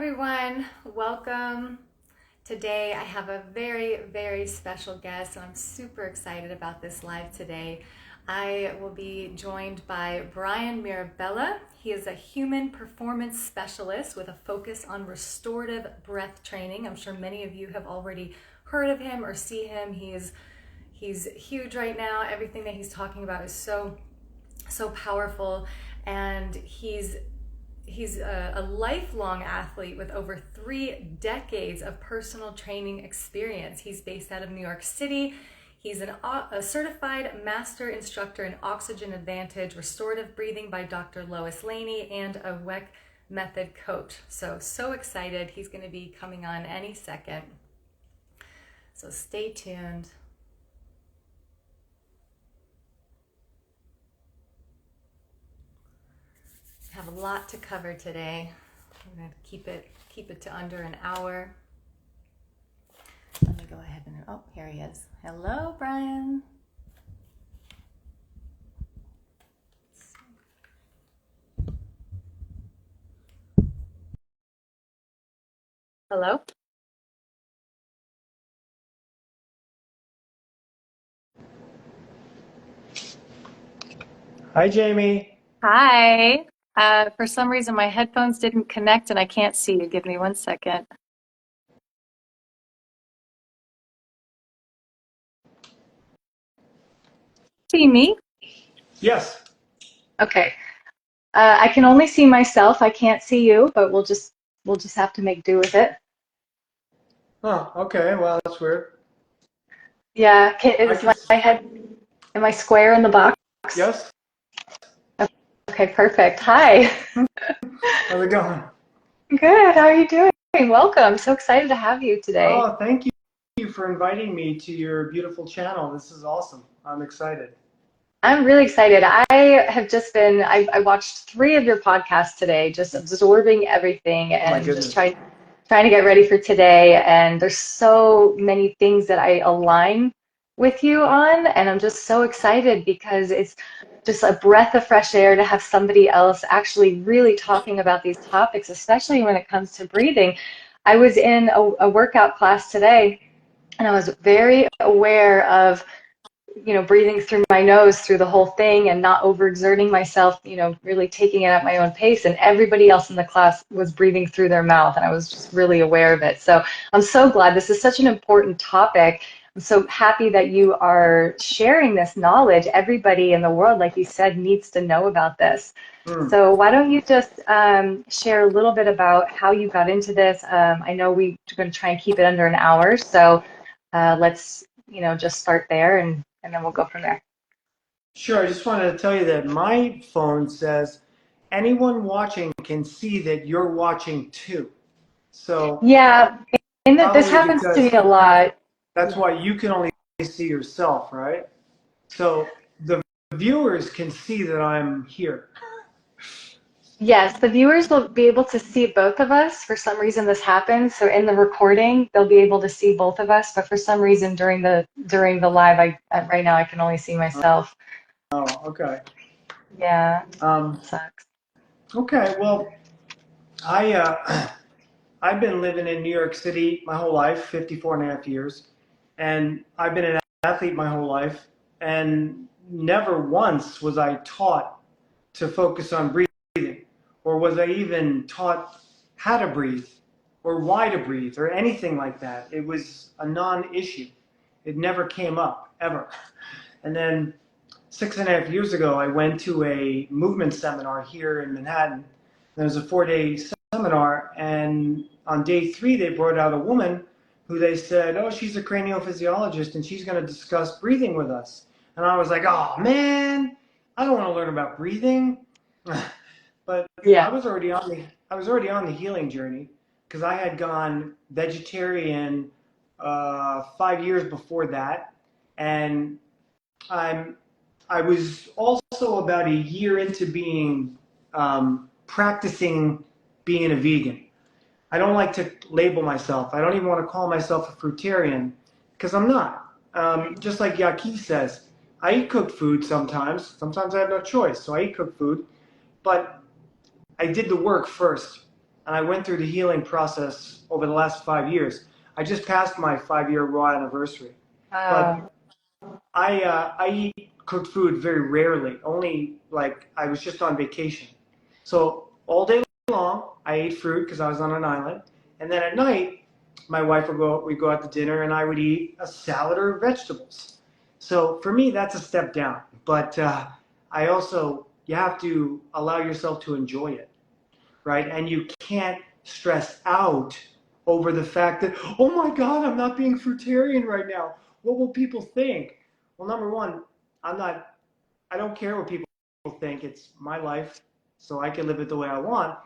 everyone, welcome. Today I have a very special guest and I'm super excited about this live today. I will be joined by Bryan Mirabella. He is a human performance specialist with a focus on restorative breath training. I'm sure many of you have already heard of him or see him. He's huge right now. Everything that he's talking about is so powerful, and he's a lifelong athlete with over 3 decades of personal training experience. He's based out of New York City. He's a certified master instructor in Oxygen Advantage, Restorative Breathing by Dr. Lois Laynee, and a Weckmethod coach. So excited. He's going to be coming on any second. So stay tuned. Have a lot to cover today. I'm going to keep it to under an hour. Let me go ahead and, oh, here he is. Hello, Bryan. Hello? Hi, Jamie. Hi. For some reason, my headphones didn't connect and I can't see you. Give me 1 second. See me? Yes. Okay. I can only see myself. I can't see you, but we'll just have to make do with it. Oh, okay. Well, that's weird. Yeah. I Is can. my head? Am I square in the box? Yes. Okay, perfect. Hi. How's it going? Good. How are you doing? Welcome. So excited to have you today. Oh, thank you for inviting me to your beautiful channel. This is awesome. I'm excited. I'm really excited. I watched 3 of your podcasts today, just absorbing everything Oh my and just goodness. trying to get ready for today. And there's so many things that I align with you on. And I'm just so excited because it's just a breath of fresh air to have somebody else actually really talking about these topics, especially when it comes to breathing. I was in a workout class today and I was very aware of breathing through my nose through the whole thing and not overexerting myself, really taking it at my own pace. And everybody else in the class was breathing through their mouth, and I was just really aware of it. So I'm so glad. This is such an important topic. I'm so happy that you are sharing this knowledge. Everybody in the world, like you said, needs to know about this. Hmm. So why don't you just share a little bit about how you got into this? I know we're going to try and keep it under an hour, so let's just start there and then we'll go from there. Sure. I just wanted to tell you that my phone says anyone watching can see that you're watching too. So Yeah, this probably happens to me because a lot. that's why you can only see yourself, right? So the viewers can see that I'm here. Yes, the viewers will be able to see both of us. For some reason, this happens. So in the recording, they'll be able to see both of us. But for some reason, during the live, right now I can only see myself. Oh, okay. Yeah, Um, sucks. okay. Well, I I've been living in New York City my whole life, 54 and a half years, and I've been an athlete my whole life, and never once was I taught to focus on breathing, or was I even taught how to breathe, or why to breathe, or anything like that. It was a non-issue. It never came up, ever. And then 6.5 years ago, I went to a movement seminar here in Manhattan. There was a 4-day seminar, and on day 3, they brought out a woman who they said, oh, she's a craniophysiologist, and she's going to discuss breathing with us. And I was like, oh, man, I don't want to learn about breathing. But I Yeah. was already on the healing journey because I had gone vegetarian 5 years before that, and I'm I was also about a year into being practicing being a vegan. I don't like to label myself. I don't even want to call myself a fruitarian because I'm not. Just like Yaki says, I eat cooked food sometimes. Sometimes I have no choice, so I eat cooked food. But I did the work first. and I went through the healing process over the last 5 years. I just passed my 5-year raw anniversary, but I eat cooked food very rarely. Only like I was just on vacation, so all day long I ate fruit because I was on an island, and then at night my wife we'd go out to dinner, and I would eat a salad or vegetables. So for me, that's a step down. But I also you have to allow yourself to enjoy it, right? And you can't stress out over the fact that, oh my God, I'm not being fruitarian right now. What will people think? Well, number one, I don't care what people think. It's my life, so I can live it the way I want.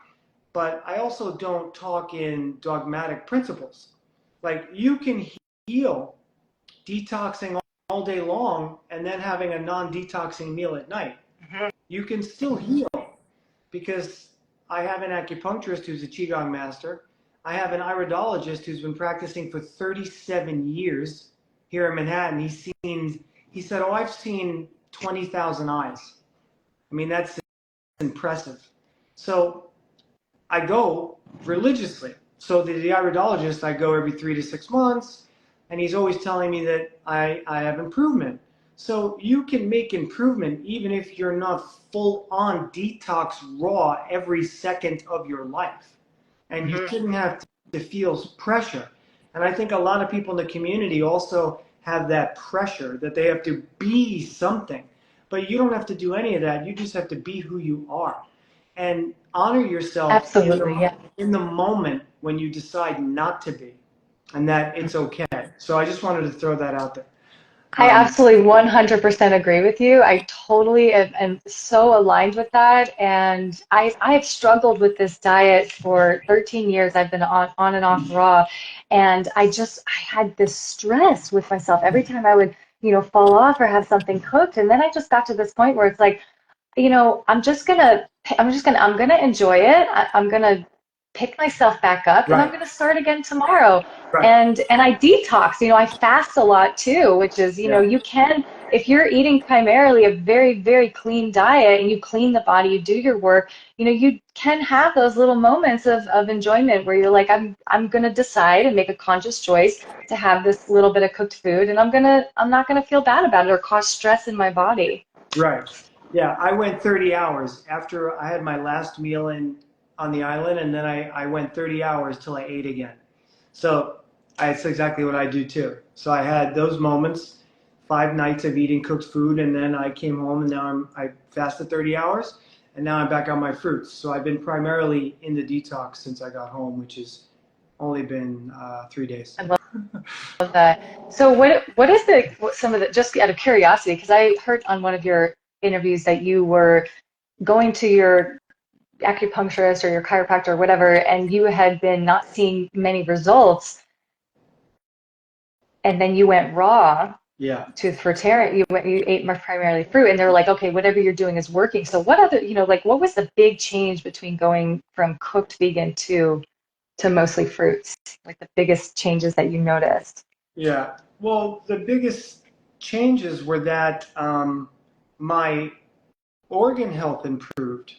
But I also don't talk in dogmatic principles. Like you can heal detoxing all day long and then having a non-detoxing meal at night. You can still heal because I have an acupuncturist who's a Qigong master. I have an iridologist who's been practicing for 37 years here in Manhattan. He said, oh, I've seen 20,000 eyes. I mean, that's impressive. So I go religiously. So the iridologist, I go every 3 to 6 months, and he's always telling me that I have improvement. So you can make improvement even if you're not full on detox raw every second of your life. And you shouldn't have to feel pressure. And I think a lot of people in the community also have that pressure that they have to be something. But you don't have to do any of that. You just have to be who you are. And honor yourself Absolutely, yeah. in the moment when you decide not to be, and that it's okay. So I just wanted to throw that out there. I absolutely 100% agree with you. I totally am so aligned with that. And I've struggled with this diet for 13 years. I've been on and off raw. And I had this stress with myself every time I would, fall off or have something cooked. And then I just got to this point where it's like, I'm gonna enjoy it. I'm gonna pick myself back up, and I'm Right, gonna start again tomorrow. right, And I detox. I fast a lot too, which is, yeah, you can, if you're eating primarily a very, very clean diet and you clean the body, you do your work, you can have those little moments of enjoyment where you're like, I'm gonna decide and make a conscious choice to have this little bit of cooked food, and I'm not gonna feel bad about it or cause stress in my body. right. Yeah, I went 30 hours after I had my last meal on the island, and then I went 30 hours till I ate again. So that's exactly what I do too. So I had those moments, 5 nights of eating cooked food, and then I came home, and now I fasted 30 hours, and now I'm back on my fruits. So I've been primarily in the detox since I got home, which has only been 3 days. I love that. So what is some of the, just out of curiosity, because I heard on one of your interviews that you were going to your acupuncturist or your chiropractor or whatever, and you had been not seeing many results, and then you went raw Yeah. to fruitarian. You ate more primarily fruit, and they're like, okay, whatever you're doing is working. So what other, like what was the big change between going from cooked vegan to mostly fruits? Like the biggest changes that you noticed? Yeah. Well, the biggest changes were that my organ health improved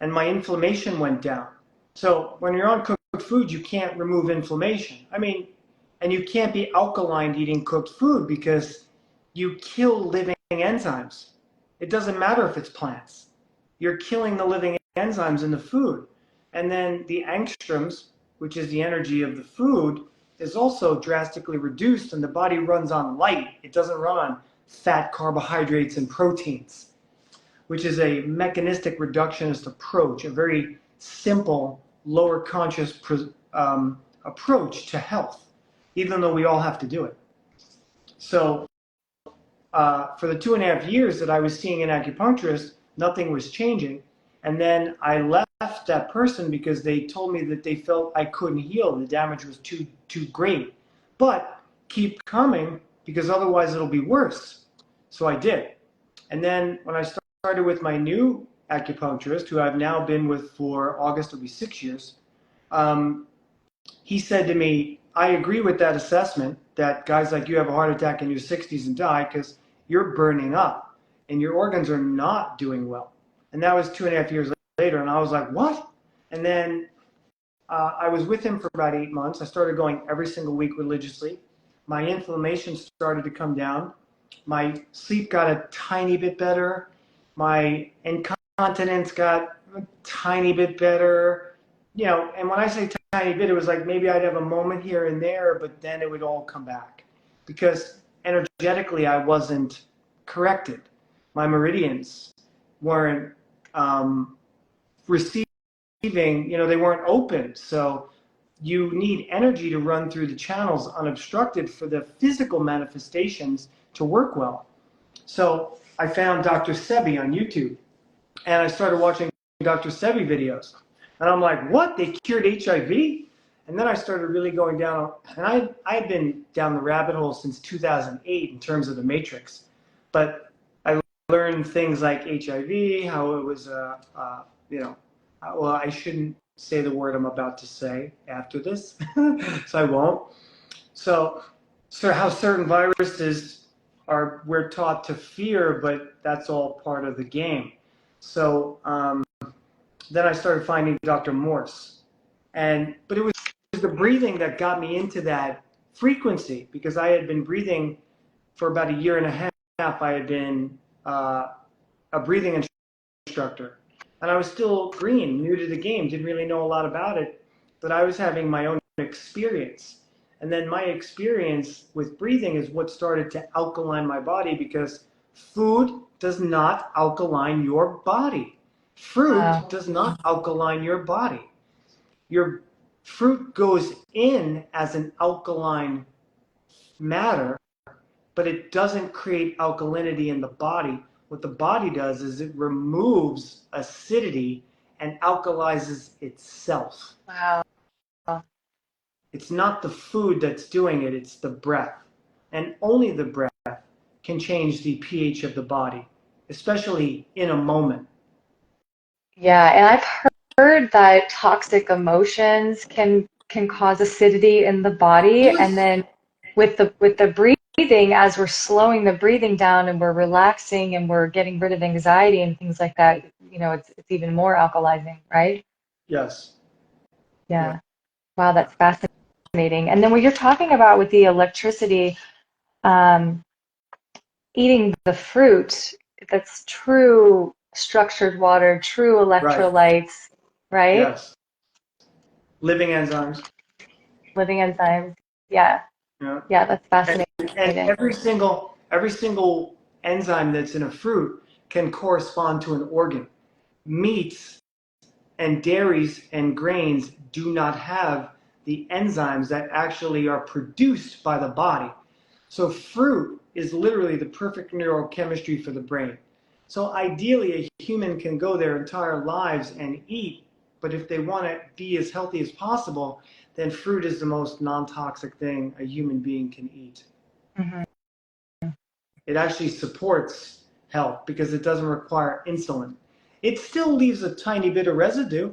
and my inflammation went down. So when you're on cooked food, you can't remove inflammation. I mean, and you can't be alkaline eating cooked food because you kill living enzymes. It doesn't matter if it's plants. You're killing the living enzymes in the food. And then the angstroms, which is the energy of the food, is also drastically reduced, and the body runs on light. It doesn't run on fat, carbohydrates, and proteins, which is a mechanistic reductionist approach, a very simple, lower conscious approach to health, even though we all have to do it. So for the 2.5 years that I was seeing an acupuncturist, nothing was changing. And then I left that person because they told me that they felt I couldn't heal. The damage was too great. But keep coming because otherwise it'll be worse. So I did. And then when I started with my new acupuncturist, who I've now been with for August, will be 6 years, he said to me, I agree with that assessment that guys like you have a heart attack in your 60s and die because you're burning up and your organs are not doing well. And that was 2.5 years later. And I was like, what? And then I was with him for about 8 months. I started going every single week religiously. My inflammation started to come down. My sleep got a tiny bit better. My incontinence got a tiny bit better. And when I say tiny bit, it was like maybe I'd have a moment here and there, but then it would all come back because energetically I wasn't corrected. My meridians weren't receiving, they weren't open. So you need energy to run through the channels unobstructed for the physical manifestations to work well. So I found Dr. Sebi on YouTube and I started watching Dr. Sebi videos. And I'm like, what? They cured HIV? And then I started really going down, and I'd been down the rabbit hole since 2008 in terms of the matrix. But I learned things like HIV, how it was, well, I shouldn't say the word I'm about to say after this, so I won't. So how certain viruses we're taught to fear, but that's all part of the game. So then I started finding Dr. Morse, but it was the breathing that got me into that frequency because I had been breathing for about a year and a half. I had been a breathing instructor, and I was still green, new to the game, didn't really know a lot about it, but I was having my own experience. And then my experience with breathing is what started to alkaline my body because food does not alkaline your body. Fruit does not alkaline your body. Your fruit goes in as an alkaline matter, but it doesn't create alkalinity in the body. What the body does is it removes acidity and alkalizes itself. Wow. It's not the food that's doing it, it's the breath. And only the breath can change the pH of the body, especially in a moment. Yeah, and I've heard that toxic emotions can cause acidity in the body, and then with the breathing, as we're slowing the breathing down and we're relaxing and we're getting rid of anxiety and things like that, it's even more alkalizing, right? Yes. Yeah. Wow, that's fascinating. And then what you're talking about with the electricity, um, eating the fruit, that's true structured water, true Right. electrolytes, right? Yes. Living enzymes. Living enzymes. Yeah. Yeah. Yeah, that's And fascinating. every single enzyme that's in a fruit can correspond to an organ. Meats and dairies and grains do not have the enzymes that actually are produced by the body. So fruit is literally the perfect neurochemistry for the brain. So ideally, a human can go their entire lives and eat, but if they want to be as healthy as possible, then fruit is the most non-toxic thing a human being can eat. Hmm. It actually supports health because it doesn't require insulin. It still leaves a tiny bit of residue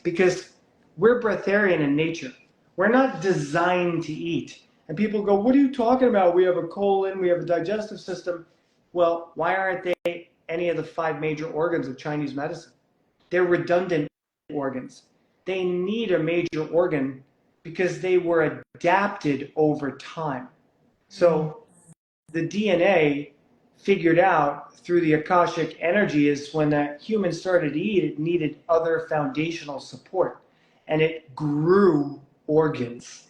because we're breatharian in nature. We're not designed to eat. And people go, what are you talking about? We have a colon, we have a digestive system. Well, why aren't they any of the 5 major organs of Chinese medicine? They're redundant organs. They need a major organ because they were adapted over time. So the DNA figured out through the Akashic energy is when the human started to eat, it needed other foundational support. And it grew organs.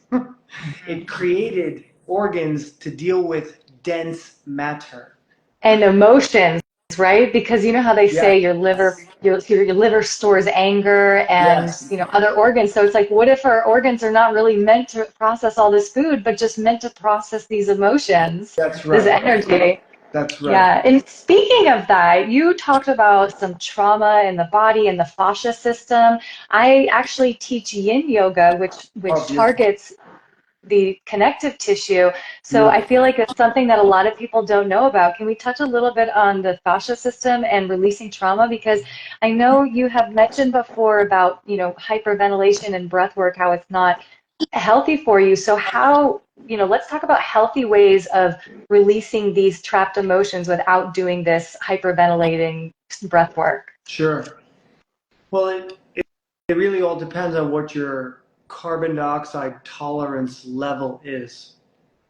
It created organs to deal with dense matter. And emotions, right? Because you know how they Yeah. say your liver stores anger and Yes. other organs. So it's like, what if our organs are not really meant to process all this food, but just meant to process these emotions, That's this right. energy? That's right. Yeah. And speaking of that, you talked about some trauma in the body and the fascia system. I actually teach yin yoga, which Oh, beautiful. targets the connective tissue. So I Beautiful. feel like it's something that a lot of people don't know about. Can we touch a little bit on the fascia system and releasing trauma? Because I know you have mentioned before about, hyperventilation and breath work, how it's not healthy for you. So how, let's talk about healthy ways of releasing these trapped emotions without doing this hyperventilating breath work. Sure. Well, really all depends on what your carbon dioxide tolerance level is.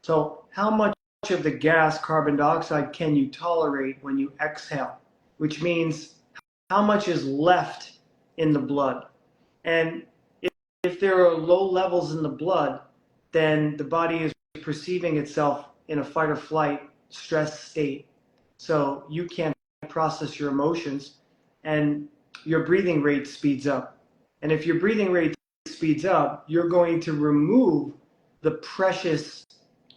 So how much of the gas carbon dioxide can you tolerate when you exhale, which means how much is left in the blood. And if there are low levels in the blood, then the body is perceiving itself in a fight or flight stress state. So you can't process your emotions and your breathing rate speeds up. And if your breathing rate speeds up, you're going to remove the precious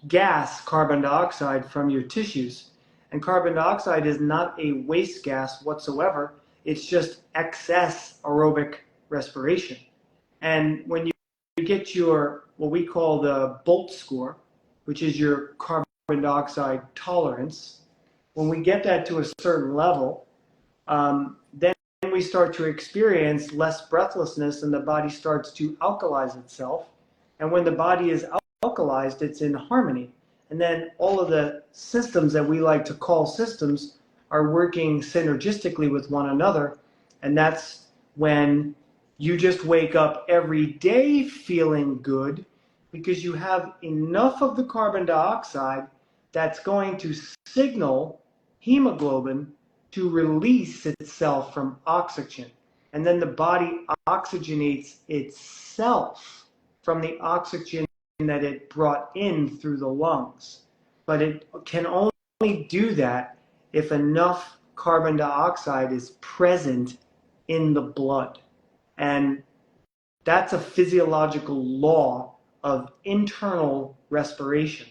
gas, carbon dioxide, from your tissues. And carbon dioxide is not a waste gas whatsoever. It's just excess aerobic respiration. And when you get your, what we call the BOLT score, which is your carbon dioxide tolerance, when we get that to a certain level, then we start to experience less breathlessness and the body starts to alkalize itself. And when the body is alkalized, it's in harmony. And then all of the systems that we like to call systems are working synergistically with one another. And that's when you just wake up every day feeling good because you have enough of the carbon dioxide that's going to signal hemoglobin to release itself from oxygen. And then the body oxygenates itself from the oxygen that it brought in through the lungs. But it can only do that if enough carbon dioxide is present in the blood. And that's a physiological law of internal respiration,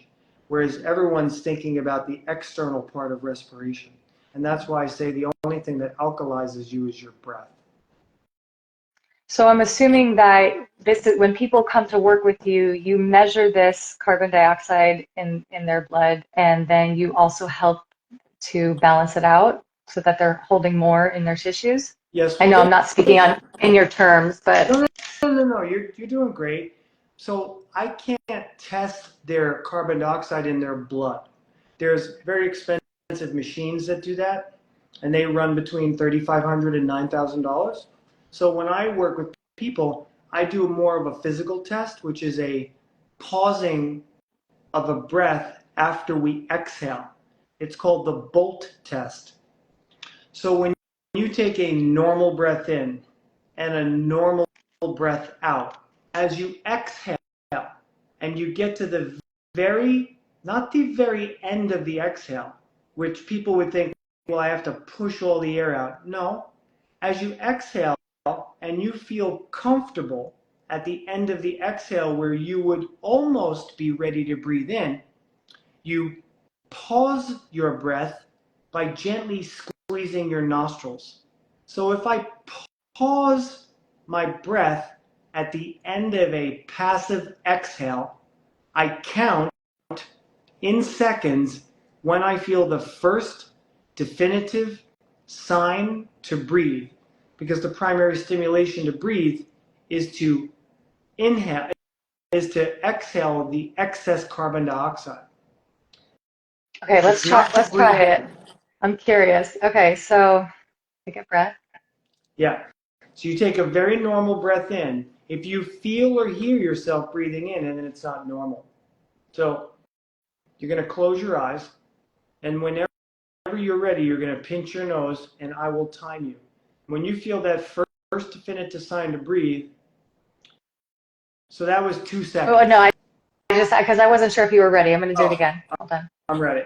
whereas everyone's thinking about the external part of respiration. And that's why I say the only thing that alkalizes you is your breath. So I'm assuming that this is when people come to work with you, you measure this carbon dioxide in their blood, and then you also help to balance it out so that they're holding more in their tissues. Yes. I know I'm not speaking in your terms, but No, you're doing great. So I can't test their carbon dioxide in their blood. There's very expensive machines that do that, and they run between $3,500 and $9,000. So when I work with people, I do more of a physical test, which is a pausing of a breath after we exhale. It's called the BOLT test. So when you take a normal breath in and a normal breath out, as you exhale and you get to the not the very end of the exhale, which people would think, well, I have to push all the air out. No, as you exhale and you feel comfortable at the end of the exhale where you would almost be ready to breathe in, you pause your breath by gently squeezing your nostrils. So if I pause my breath at the end of a passive exhale, I count in seconds when I feel the first definitive sign to breathe, because the primary stimulation to breathe is to inhale, is to exhale the excess carbon dioxide. okay, let's try it. I'm curious. Okay, so take a breath. Yeah. So you take a very normal breath in. If you feel or hear yourself breathing in, and then it's not normal. So you're going to close your eyes, and whenever you're ready, you're going to pinch your nose, and I will time you. When you feel that first definitive sign to breathe, so that was 2 seconds. Oh, no, I just, because I wasn't sure if you were ready. I'm going to do it again. Hold on. I'm ready.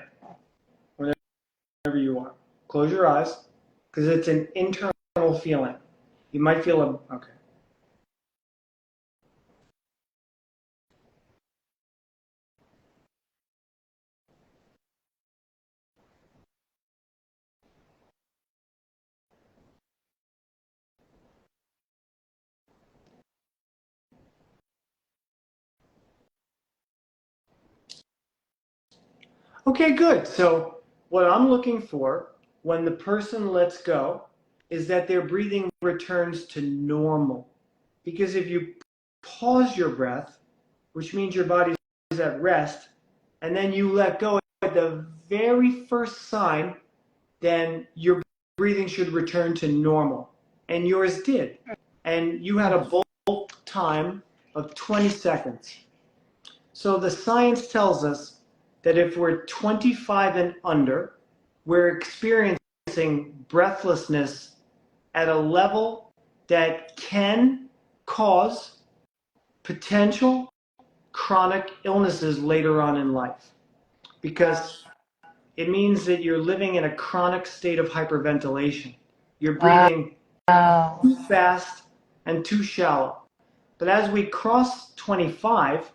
Whenever you are. Close your eyes, because it's an internal feeling. You might feel okay. Okay, good. So what I'm looking for when the person lets go is that their breathing returns to normal. Because if you pause your breath, which means your body is at rest, and then you let go at the very first sign, then your breathing should return to normal. And yours did. and you had a bulk time of 20 seconds. So the science tells us that if we're 25 and under, we're experiencing breathlessness at a level that can cause potential chronic illnesses later on in life, because it means that you're living in a chronic state of hyperventilation. You're breathing too fast and too shallow. But as we cross 25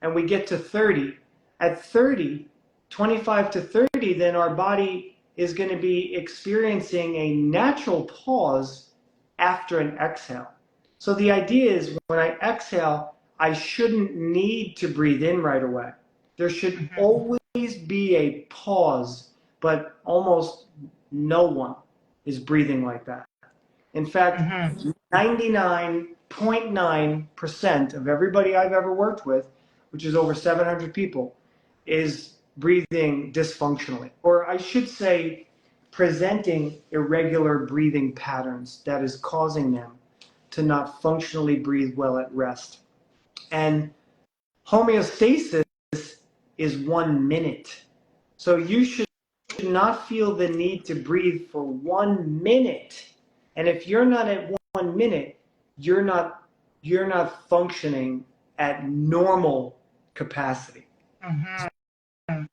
and we get to 30, at 30, 25 to 30, then our body is going to be experiencing a natural pause after an exhale. So the idea is when I exhale, I shouldn't need to breathe in right away. There should always be a pause, but almost no one is breathing like that. In fact, 99.9% of everybody I've ever worked with, which is over 700 people, is breathing dysfunctionally. Or I should say, presenting irregular breathing patterns that is causing them to not functionally breathe well at rest. And homeostasis is 1 minute. So you should not feel the need to breathe for 1 minute. And if you're not at 1 minute, you're not functioning at normal capacity.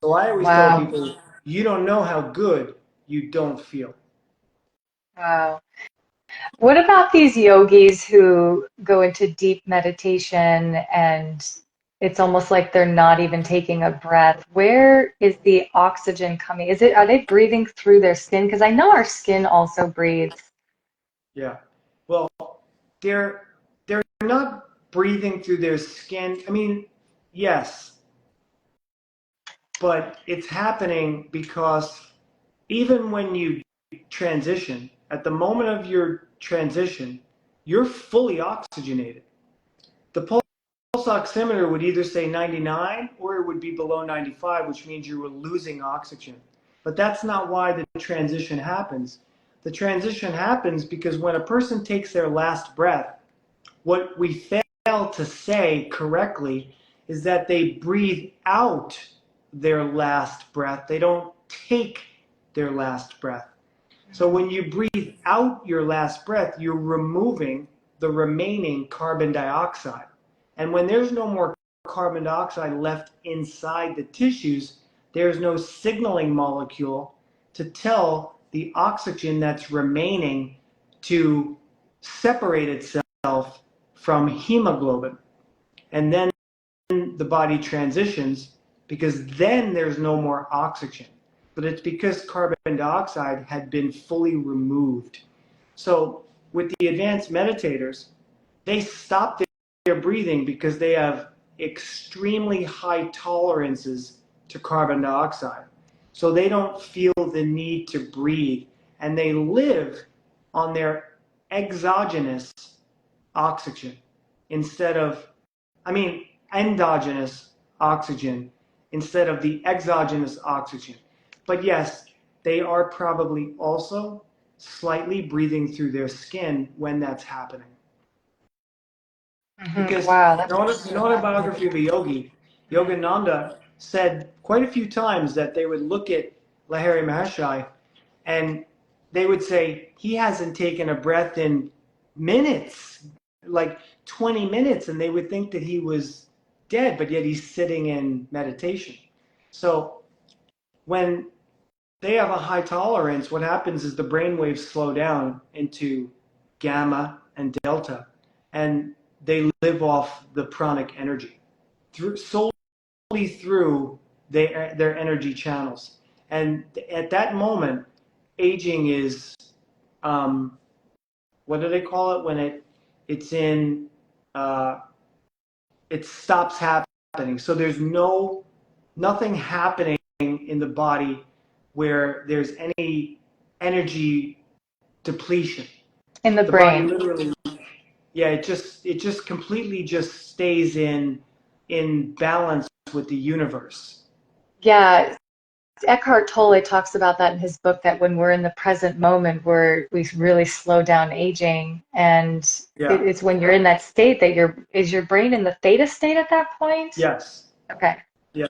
So I always tell people, you don't know how good you don't feel. Wow. What about these yogis who go into deep meditation and it's almost like they're not even taking a breath? Where is the oxygen coming? Are they breathing through their skin? Because I know our skin also breathes. Yeah. Well, they're not breathing through their skin. I mean, yes, but it's happening because even when you transition, at the moment of your transition, you're fully oxygenated. The pulse oximeter would either say 99 or it would be below 95, which means you were losing oxygen. But that's not why the transition happens. The transition happens because when a person takes their last breath, what we fail to say correctly is that they breathe out their last breath. They don't take their last breath. So when you breathe out your last breath, you're removing the remaining carbon dioxide. And when there's no more carbon dioxide left inside the tissues, there's no signaling molecule to tell the oxygen that's remaining to separate itself from hemoglobin. And then the body transitions because then there's no more oxygen. But it's because carbon dioxide had been fully removed. So with the advanced meditators, they stop their breathing because they have extremely high tolerances to carbon dioxide. So they don't feel the need to breathe, and they live on their exogenous oxygen endogenous oxygen instead of the exogenous oxygen. But yes, they are probably also slightly breathing through their skin when that's happening. Because Wow, in autobiography of a yogi, Yogananda said quite a few times that they would look at Lahiri Mahashai and they would say, he hasn't taken a breath in minutes, like 20 minutes, and they would think that he was dead, but yet he's sitting in meditation. So when they have a high tolerance, what happens is the brain waves slow down into gamma and delta, and they live off the pranic energy solely through their energy channels. And at that moment, aging is, what do they call it when it's in, it stops happening. So there's nothing happening in the body where there's any energy depletion. in the The brain. body literally, yeah, it just completely just stays in balance with the universe. Yeah. Eckhart Tolle talks about that in his book, that when we're in the present moment, we really slow down aging. And Yeah. it's when you're in that state that is your brain in the theta state at that point? Yes. Okay. Yeah.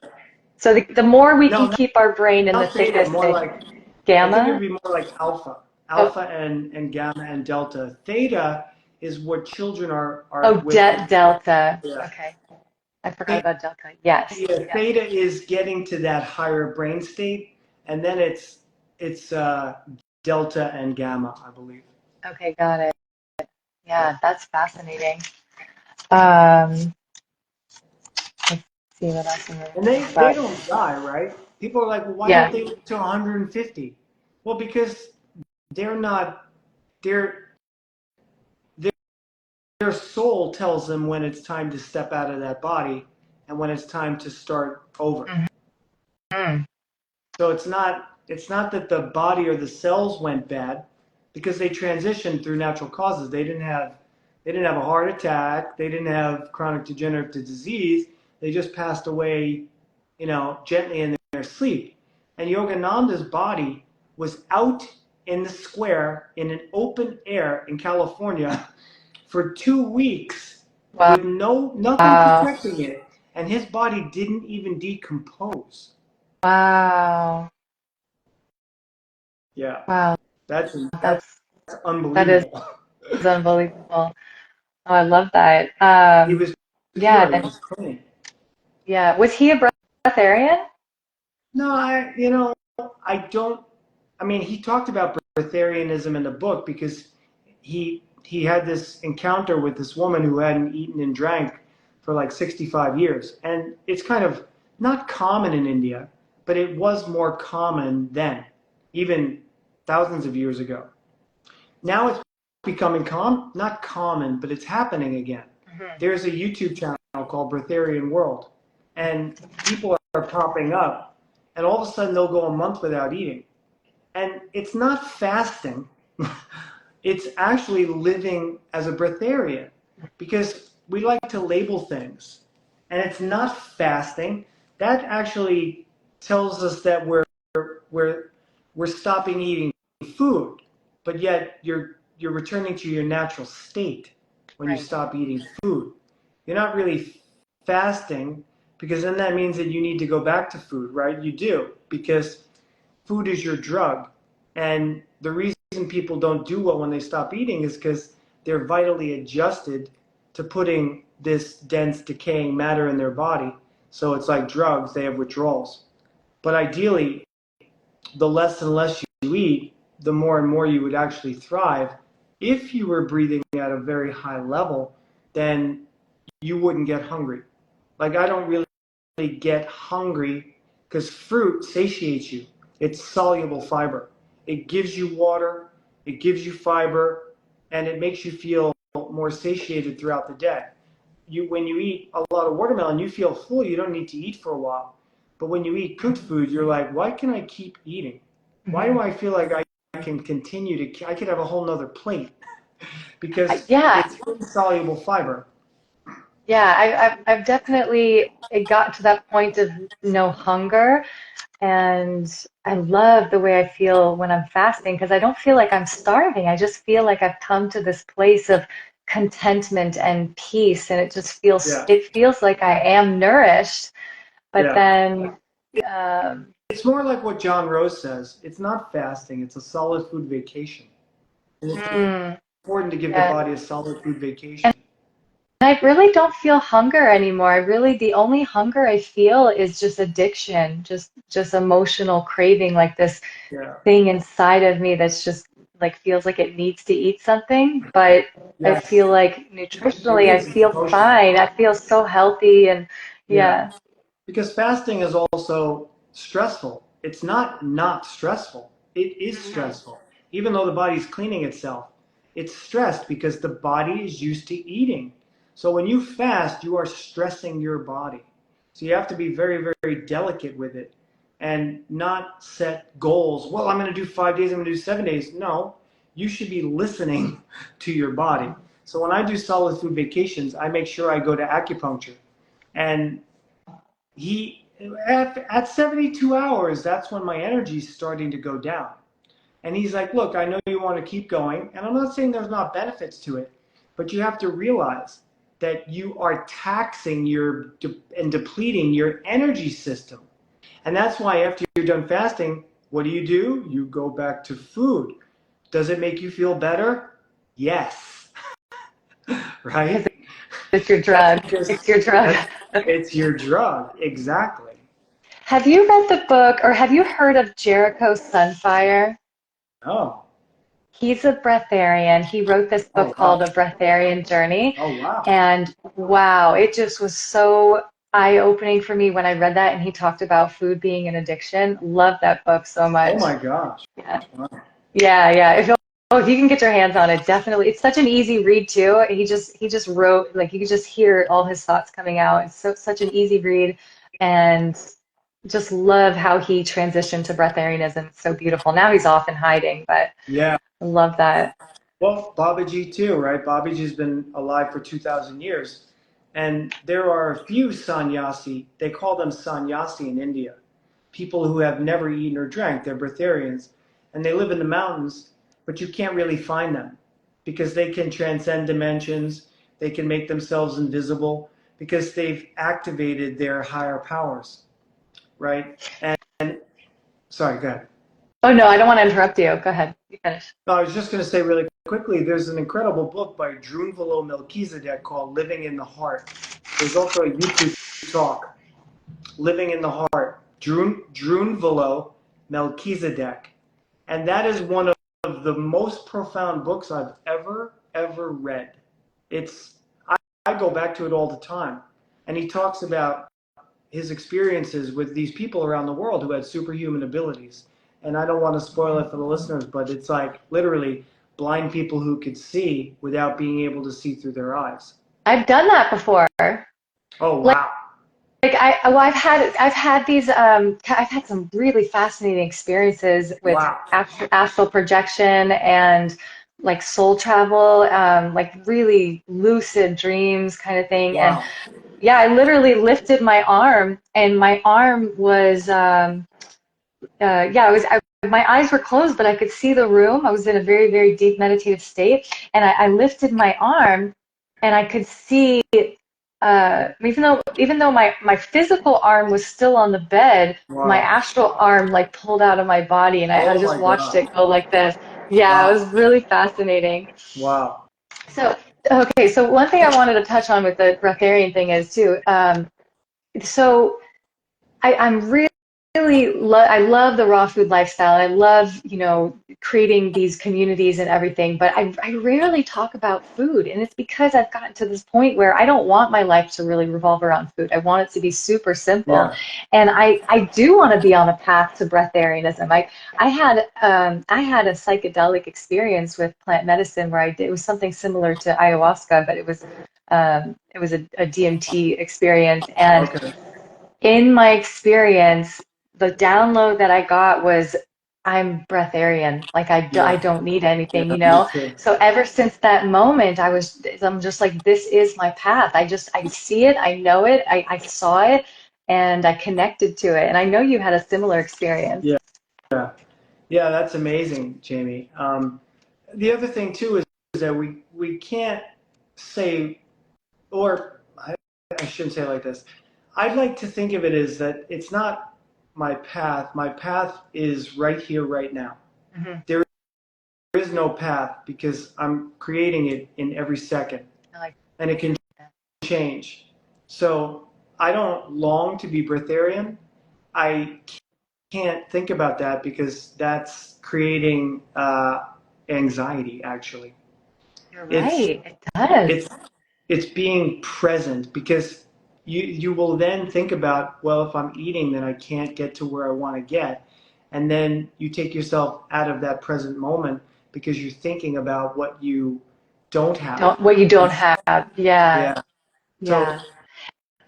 So the more we No, can keep our brain in the not theta, theta more state, like, I think it would gamma? be more like alpha. Oh, Alpha and gamma and delta. Theta is what children are oh, with. delta. Yeah. Okay. I forgot about delta. Yes. Yeah, Yeah. theta is getting to that higher brain state, and then it's delta and gamma, I believe. Okay, got it. Yeah. Yeah, that's fascinating. Um, let's see what else I'm going And to talk they about. don't die, right? People are like, well, why don't Yeah. they live to 150? Well, because they're not their their soul tells them when it's time to step out of that body and when it's time to start over. Mhm. So it's not that the body or the cells went bad, because they transitioned through natural causes. They didn't have a heart attack. They didn't have chronic degenerative disease. They just passed away, gently in their sleep. And Yogananda's body was out in the square in an open air in California for 2 weeks with nothing Wow. protecting it, and his body didn't even decompose. Wow. Yeah, Wow. that's That's that is unbelievable. unbelievable. Oh, I love that. He was Yeah, pure. He was clean. yeah. Was he a breatharian? No, I don't. I mean, he talked about breatharianism in the book because he had this encounter with this woman who hadn't eaten and drank for like 65 years, and it's kind of not common in India, but it was more common then, even thousands of years ago. Now it's becoming not common, but it's happening again. Mhm. There's a YouTube channel called Breatharian World, and people are popping up, and all of a sudden they'll go a month without eating. And it's not fasting, it's actually living as a breatharian, because we like to label things, and it's not fasting. That actually tells us that we're we're stopping eating food, but yet you're returning to your natural state when you Right. stop eating food. You're not really fasting, because then that means that you need to go back to food, right? You do, because food is your drug. And the reason people don't do well when they stop eating is because they're vitally adjusted to putting this dense decaying matter in their body. So it's like drugs, they have withdrawals. But ideally, the less and less you eat, the more and more you would actually thrive. If you were breathing at a very high level, then you wouldn't get hungry. Like, I don't really get hungry because fruit satiates you. It's soluble fiber. It gives you water, it gives you fiber, and it makes you feel more satiated throughout the day. When you eat a lot of watermelon, you feel full. You don't need to eat for a while. But when you eat cooked food, you're like, why can I keep eating? Why do Mhm. I feel like I can continue to? I could have a whole nother plate because Yeah, it's insoluble fiber. yeah. I've definitely got to that point of no hunger, and I love the way I feel when I'm fasting because I don't feel like I'm starving. I just feel like I've come to this place of contentment and peace, and Yeah, it feels like I am nourished. But yeah. then, um, It's more like what John Rose says. It's not fasting, it's a solid food vacation. And it's hmm, important to give the yeah. body a solid food And vacation. I really don't feel hunger anymore. The only hunger I feel is just addiction, just emotional craving, like this Yeah. thing inside of me that's just like feels like it needs to eat something. But I Yes, feel like it nutritionally, I is. It's feel emotional. fine. I feel so healthy, and Yeah. yeah. Because fasting is also stressful. It's not stressful. It is Mhm. stressful. Even though the body's cleaning itself, it's stressed because the body is used to eating. So when you fast, you are stressing your body. So you have to be very, very delicate with it and not set goals. Well, I'm going to do 5 days, I'm going to do 7 days. No, you should be listening to your body. So when I do solid food vacations, I make sure I go to acupuncture. And at 72 hours, that's when my energy is starting to go down. And he's like, look, I know you want to keep going. And I'm not saying there's not benefits to it, but you have to realize that you are taxing and depleting your energy system. And that's why after you're done fasting, what do? You go back to food. Does it make you feel better? Yes. Because Right? it's your That's drug. because It's your drug. it's your drug. Exactly. Have you read the book or have you heard of Jericho Sunfire? Oh. He's a breatharian. He wrote this book Oh, wow. called A Breatharian Journey. Oh, wow. And wow, it just was so eye-opening for me when I read that and he talked about food being an addiction. Love that book so Oh, much. my gosh. Yeah. Wow. Yeah, yeah. If you can get your hands on it, definitely. It's such an easy read too. He just wrote like you could just hear all his thoughts coming out. It's such an easy read, and just love how he transitioned to breatharianism. It's so beautiful. Now he's off in hiding, but Yeah. I love that. Well, Babaji too, right? Babaji's been alive for 2,000 years. And there are a few sannyasi, they call them sannyasi in India, people who have never eaten or drank. They're breatharians. And they live in the mountains, but you can't really find them because they can transcend dimensions. They can make themselves invisible because they've activated their higher powers, right? And sorry, go ahead. Oh no, I don't want to interrupt you. Go ahead. You finish. No, I was just going to say really quickly, there's an incredible book by Drunvalo Melchizedek called Living in the Heart. There's also a YouTube talk, Living in the Heart, Drunvalo Melchizedek. And that is one of the most profound books I've ever read. It's, I go back to it all the time. And he talks about his experiences with these people around the world who had superhuman abilities. And I don't want to spoil it for the listeners, but it's like literally blind people who could see without being able to see through their eyes. I've done that before. Oh, Like, wow. I've had these I've had some really fascinating experiences with Wow. astral projection and like soul travel, like really lucid dreams kind of thing. And Wow. yeah, I literally lifted my arm, and my arm was yeah, my eyes were closed, but I could see the room. I was in a very, very deep meditative state, and I lifted my arm, and I could see, even though my physical arm was still on the bed, my Wow. astral arm like pulled out of my body, and I Oh just my watched God. it go like this. Yeah, it was Wow. really fascinating. Wow. So, okay, so one thing I wanted to touch on with the breatharian thing is too. So I'm I love the raw food lifestyle. I love, creating these communities and everything, but I rarely talk about food. And it's because I've gotten to this point where I don't want my life to really revolve around food. I want it to be super simple. Yeah. And I do want to be on a path to breatharianism. I had a psychedelic experience with plant medicine where it was something similar to ayahuasca, but it was a DMT experience. And Okay. in my experience, the download that I got was I'm breatharian. Like I Yeah. don't need Yeah. anything, you Me know? too. So ever since that moment, I'm just like, this is my path. I see it, I know it, I saw it, and I connected to it. And I know you had a similar experience. Yeah. Yeah. Yeah. That's amazing, Jamie. The other thing too is that we can't say, or I shouldn't say it like this. I'd like to think of it as that it's not my path. My path is right here, right now. Mm-hmm. There is no path because I'm creating it in every second, I like and it can that. change. So I don't long to be breatharian. I can't think about that because that's creating anxiety. Actually, You're it's right. It does. it's it's being present because you will then think about, well, if I'm eating, then I can't get to where I want to get, and then you take yourself out of that present moment because you're thinking about what you don't have. Don't what you don't have. Yeah. Yeah. So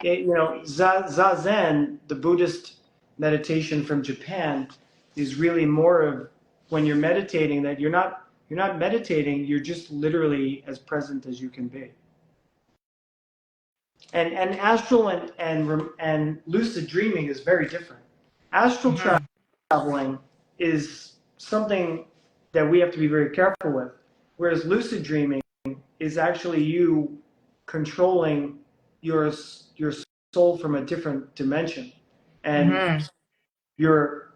Yeah. Zazen, the Buddhist meditation from Japan, is really more of when you're meditating that you're not meditating, you're just literally as present as you can be. And astral and lucid dreaming is very different. Astral traveling is something that we have to be very careful with, whereas lucid dreaming is actually you controlling your soul from a different dimension, and you're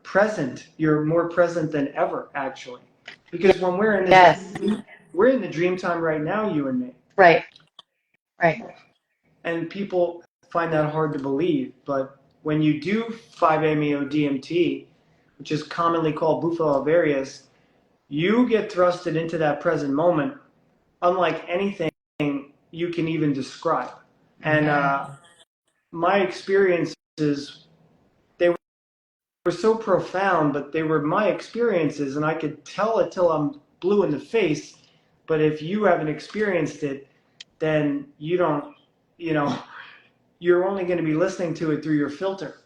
more present than ever, actually, because when we're in this Yes. we're in the dream time right now, you and me. Right. Right. And people find that hard to believe, but when you do 5-MeO DMT, which is commonly called Bufo alvarius, you get thrusted into that present moment unlike anything you can even describe. And my experiences, they were so profound, but they were my experiences, and I could tell it till I'm blue in the face. But if you haven't experienced it, then you don't, you're only going to be listening to it through your filter.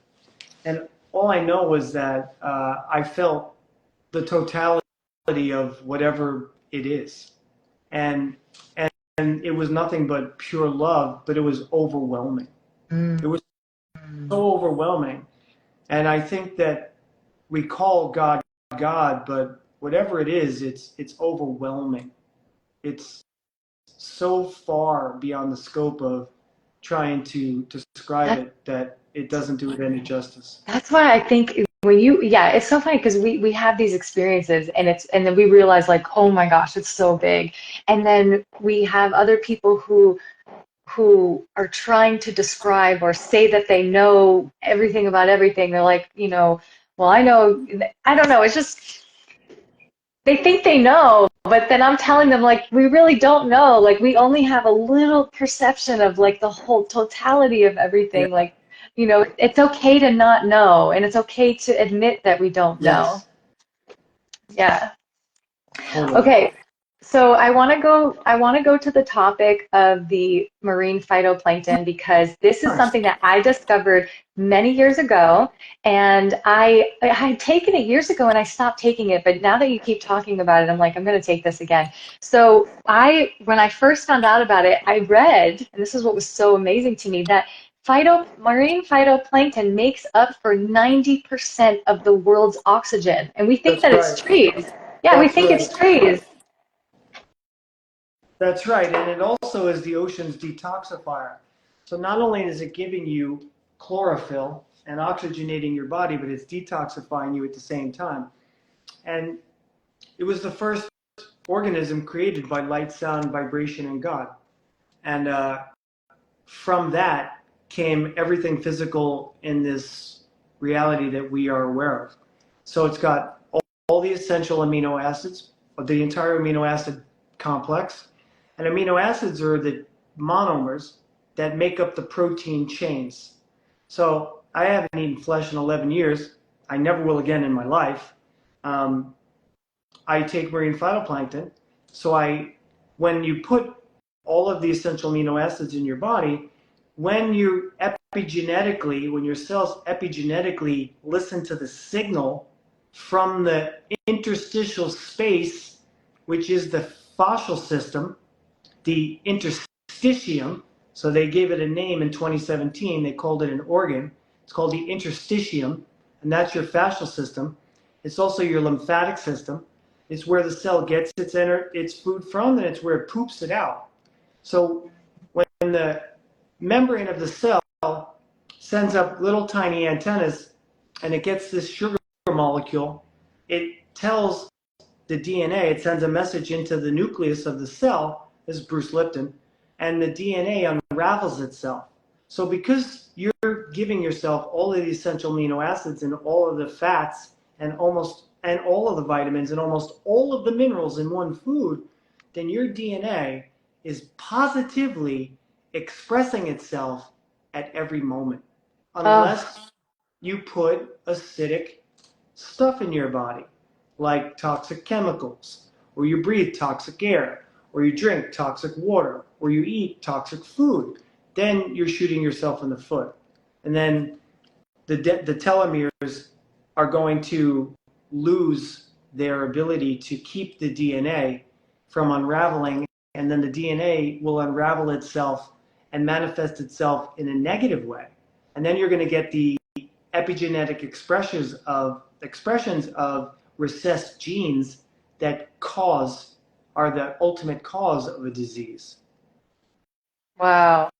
And all I know was that I felt the totality of whatever it is. And it was nothing but pure love, but it was overwhelming. It was so overwhelming. And I think that we call God God, but whatever it is, it's overwhelming. It's so far beyond the scope of trying to describe it that it doesn't do it any justice. That's why I think yeah, it's so funny because we have these experiences and then we realize like, oh my gosh, it's so big. And then we have other people who are trying to describe or say that they know everything about everything. They're like, well, I don't know. It's just they think they know, but then I'm telling them like we really don't know. Like we only have a little perception of like the whole totality of Yeah. everything. Like, it's okay to not know, and it's okay to admit that we don't know. Yes. Yeah. Totally. Okay, so I want to go to the topic of the marine phytoplankton because this is Nice. something that I discovered many years ago, and I had taken it years ago and I stopped taking it, but now that you keep talking about it, I'm like, I'm going to take this again. So when I first found out about it, I read, and this is what was so amazing to me, that marine phytoplankton makes up for 90% of the world's oxygen, and we think That's that it's right. trees. Yeah, we That's think right. it's trees. That's right. And it also is the ocean's detoxifier. So not only is it giving you chlorophyll and oxygenating your body, but it's detoxifying you at the same time. And it was the first organism created by light, sound, vibration, and God. And from that came everything physical in this reality that we are aware of. So it's got all the essential amino acids, the entire amino acid complex. And amino acids are the monomers that make up the protein chains. So I haven't eaten flesh in 11 years. I never will again in my life. Um, I take marine phytoplankton. So when you put all of the essential amino acids in your body, when your cells epigenetically listen to the signal from the interstitial space, which is the fascial system, the interstitium, so they gave it a name in 2017, they called it an organ. It's called the interstitium, and that's your fascial system. It's also your lymphatic system. It's where the cell gets its food from, and it's where it poops it out. So when the membrane of the cell sends up little tiny antennas and it gets this sugar molecule, it tells the DNA, it sends a message into the nucleus of the cell, this is Bruce Lipton, and the DNA unravels itself. So because you're giving yourself all of the essential amino acids and all of the fats and all of the vitamins and almost all of the minerals in one food, then your DNA is positively expressing itself at every moment. Oh, Unless you put acidic stuff in your body, like toxic chemicals, or you breathe toxic air, or you drink toxic water, or you eat toxic food, then you're shooting yourself in the foot. And then the telomeres are going to lose their ability to keep the DNA from unraveling, and then the DNA will unravel itself and manifest itself in a negative way. And then you're going to get the epigenetic expressions of recessed genes that are the ultimate cause of a disease. Wow,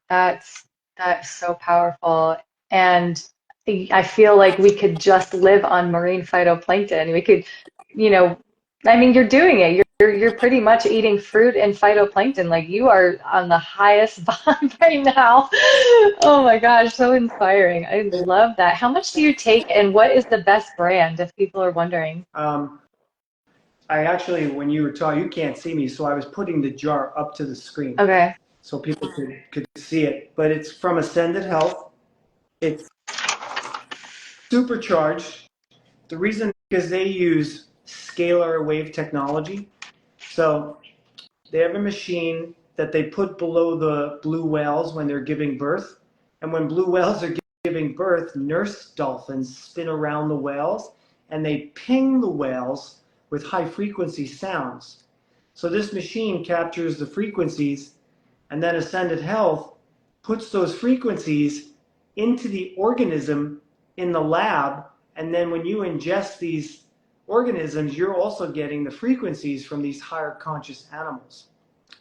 that's that's so powerful. And I feel like we could just live on marine phytoplankton. We could, you know, I mean, you're doing it. You're pretty much eating fruit and phytoplankton. Like you are on the highest vibe right now. Oh my gosh, so inspiring. I love that. How much do you take and what is the best brand if people are wondering? I actually, when you were talking, you can't see me, so I was putting the jar up to the screen Okay. so people could see it. But it's from Ascended Health. It's supercharged. The reason is they use scalar wave technology. So they have a machine that they put below the blue whales when they're giving birth. And when blue whales are giving birth, nurse dolphins spin around the whales and they ping the whales with high frequency sounds. So this machine captures the frequencies, and then Ascended Health puts those frequencies into the organism in the lab. And then when you ingest these organisms, you're also getting the frequencies from these higher conscious animals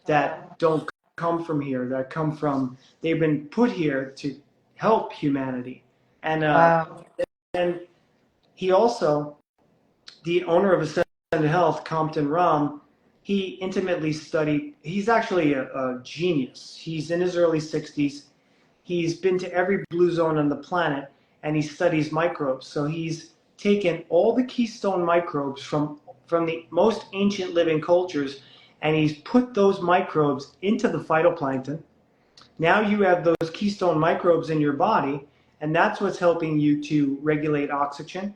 that don't come from here, that come from, they've been put here to help humanity. And Wow. and he also, the owner of Ascended Health, Compton Ram, he intimately studied, he's actually a genius. He's in his early 60s. He's been to every blue zone on the planet, and he studies microbes. So he's taken all the keystone microbes from the most ancient living cultures, and he's put those microbes into the phytoplankton. Now you have those keystone microbes in your body, and that's what's helping you to regulate oxygen,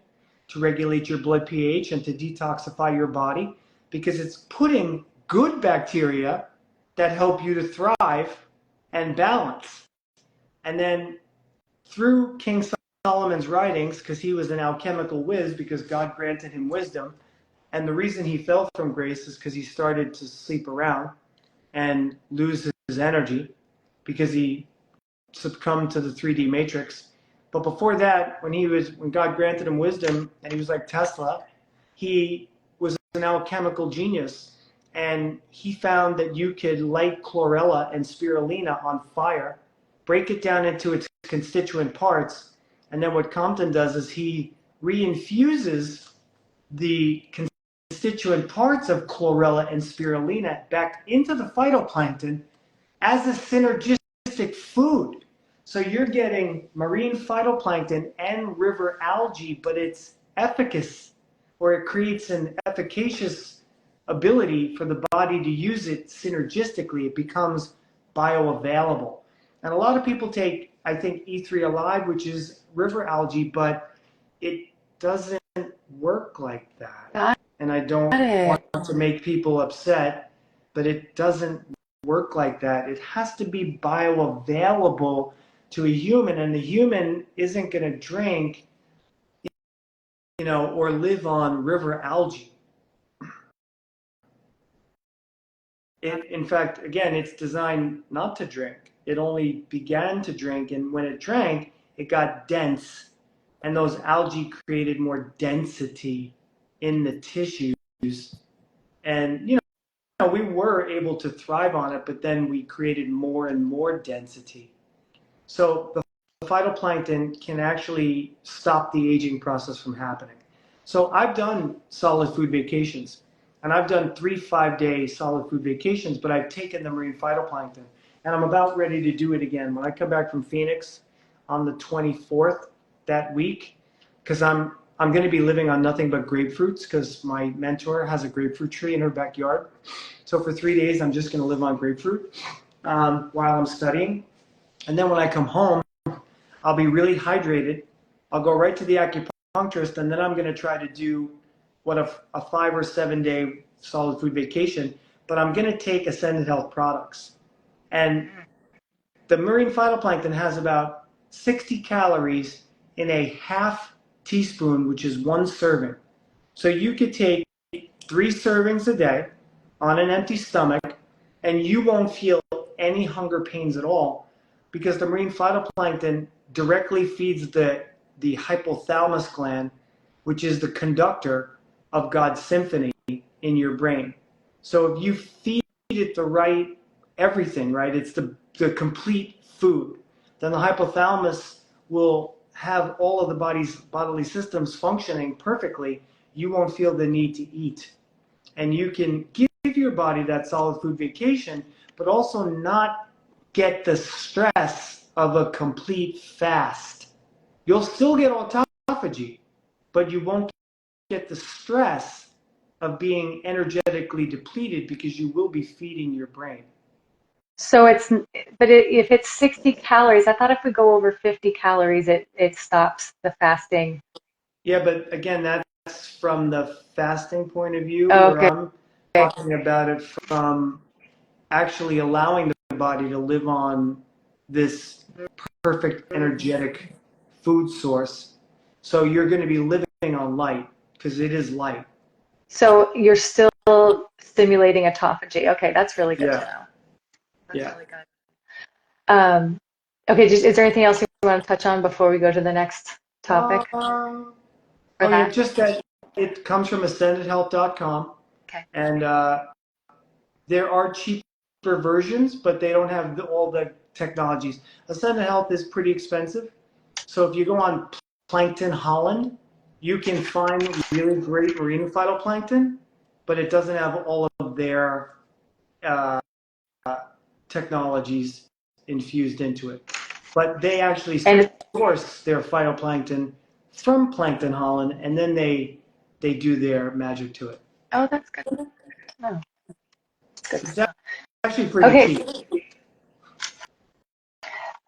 to regulate your blood pH, and to detoxify your body, because it's putting good bacteria that help you to thrive and balance. And then through King Solomon's writings, because he was an alchemical whiz, because God granted him wisdom, and the reason he fell from grace is because he started to sleep around and lose his energy because he succumbed to the 3D matrix. But before that, when God granted him wisdom and he was like Tesla, he was an alchemical genius. And he found that you could light chlorella and spirulina on fire, break it down into its constituent parts, and then what Compton does is he reinfuses the constituent parts of chlorella and spirulina back into the phytoplankton as a synergistic food. So you're getting marine phytoplankton and river algae, but it's efficacious, or it creates an efficacious ability for the body to use it synergistically. It becomes bioavailable. And a lot of people take, I think, E3 Alive, which is river algae, but it doesn't work like that. Got And I don't it. want to make people upset, but it doesn't work like that. It has to be bioavailable to a human, and the human isn't going to drink, or live on river algae. In fact, again, it's designed not to drink. It only began to drink, and when it drank, it got dense, and those algae created more density in the tissues. And, we were able to thrive on it, but then we created more and more density. So the phytoplankton can actually stop the aging process from happening. So I've done solid food vacations, and I've done 3 5-day solid food vacations, but I've taken the marine phytoplankton, and I'm about ready to do it again. When I come back from Phoenix on the 24th that week, because I'm going to be living on nothing but grapefruits, because my mentor has a grapefruit tree in her backyard. So for 3 days, I'm just going to live on grapefruit while I'm studying. And then when I come home, I'll be really hydrated. I'll go right to the acupuncturist, and then I'm going to try to do a 5 or 7 day solid food vacation. But I'm going to take Ascended Health products. And the marine phytoplankton has about 60 calories in a half teaspoon, which is 1 serving. So you could take 3 servings a day on an empty stomach, and you won't feel any hunger pains at all, because the marine phytoplankton directly feeds the hypothalamus gland, which is the conductor of God's symphony in your brain. So if you feed it the right everything, right, it's the complete food, then the hypothalamus will have all of the body's bodily systems functioning perfectly. You won't feel the need to eat. And you can give your body that solid food vacation, but also not get the stress of a complete fast. You'll still get autophagy, but you won't get the stress of being energetically depleted because you will be feeding your brain. So if it's 60 calories, I thought if we go over 50 calories, it stops the fasting. Yeah, but again, that's from the fasting point of view, where Okay. I'm talking about it from actually allowing the body to live on this perfect energetic food source. So you're going to be living on light because it is light. So you're still stimulating autophagy. Okay, that's really good to Yeah. know. That's Yeah. really good. Okay, is there anything else you want to touch on before we go to the next topic Oh for yeah, that? just that it comes from ascendedhealth.com, Okay. and there are cheaper versions, but they don't have all the technologies. Ascended Health is pretty expensive, so if you go on Plankton Holland, you can find really great marine phytoplankton, but it doesn't have all of their uh, technologies infused into it. But they actually And source their phytoplankton from Plankton Holland, and then they do their magic to it. oh, that's good. Oh, that's good It's to know. actually pretty Okay. cheap.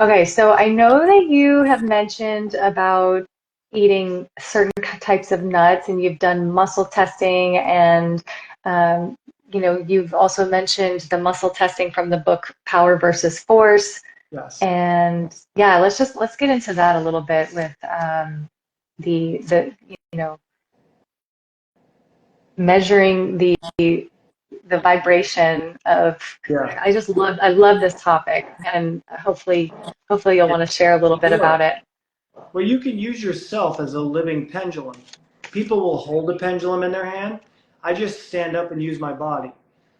Okay, so I know that you have mentioned about eating certain types of nuts, and you've done muscle testing, and um, you've also mentioned the muscle testing from the book Power versus Force. Yes. And yeah, let's get into that a little bit with the measuring the vibration of. Yeah. I love this topic, and hopefully you'll want to share a little bit about Sure. it. Well, you can use yourself as a living pendulum. People will hold a pendulum in their hand. I just stand up and use my body.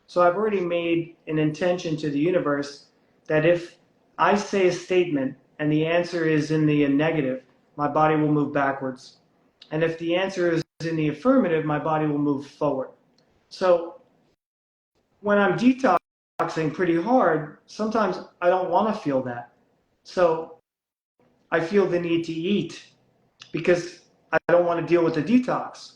So I've already made an intention to the universe that if I say a statement and the answer is in the negative, my body will move backwards. And if the answer is in the affirmative, my body will move forward. So when I'm detoxing pretty hard, sometimes I don't want to feel that. So I feel the need to eat because I don't want to deal with the detox,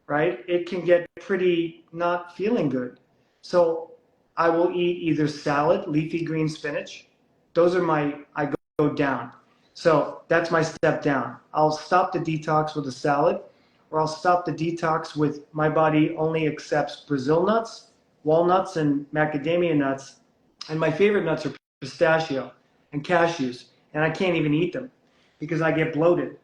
right? It can get pretty not feeling good. So I will eat either salad, leafy green spinach. Those are I go down. So that's my step down. I'll stop the detox with a salad, or I'll stop the detox with my body only accepts Brazil nuts, walnuts, and macadamia nuts. And my favorite nuts are pistachio and cashews, and I can't even eat them because I get bloated.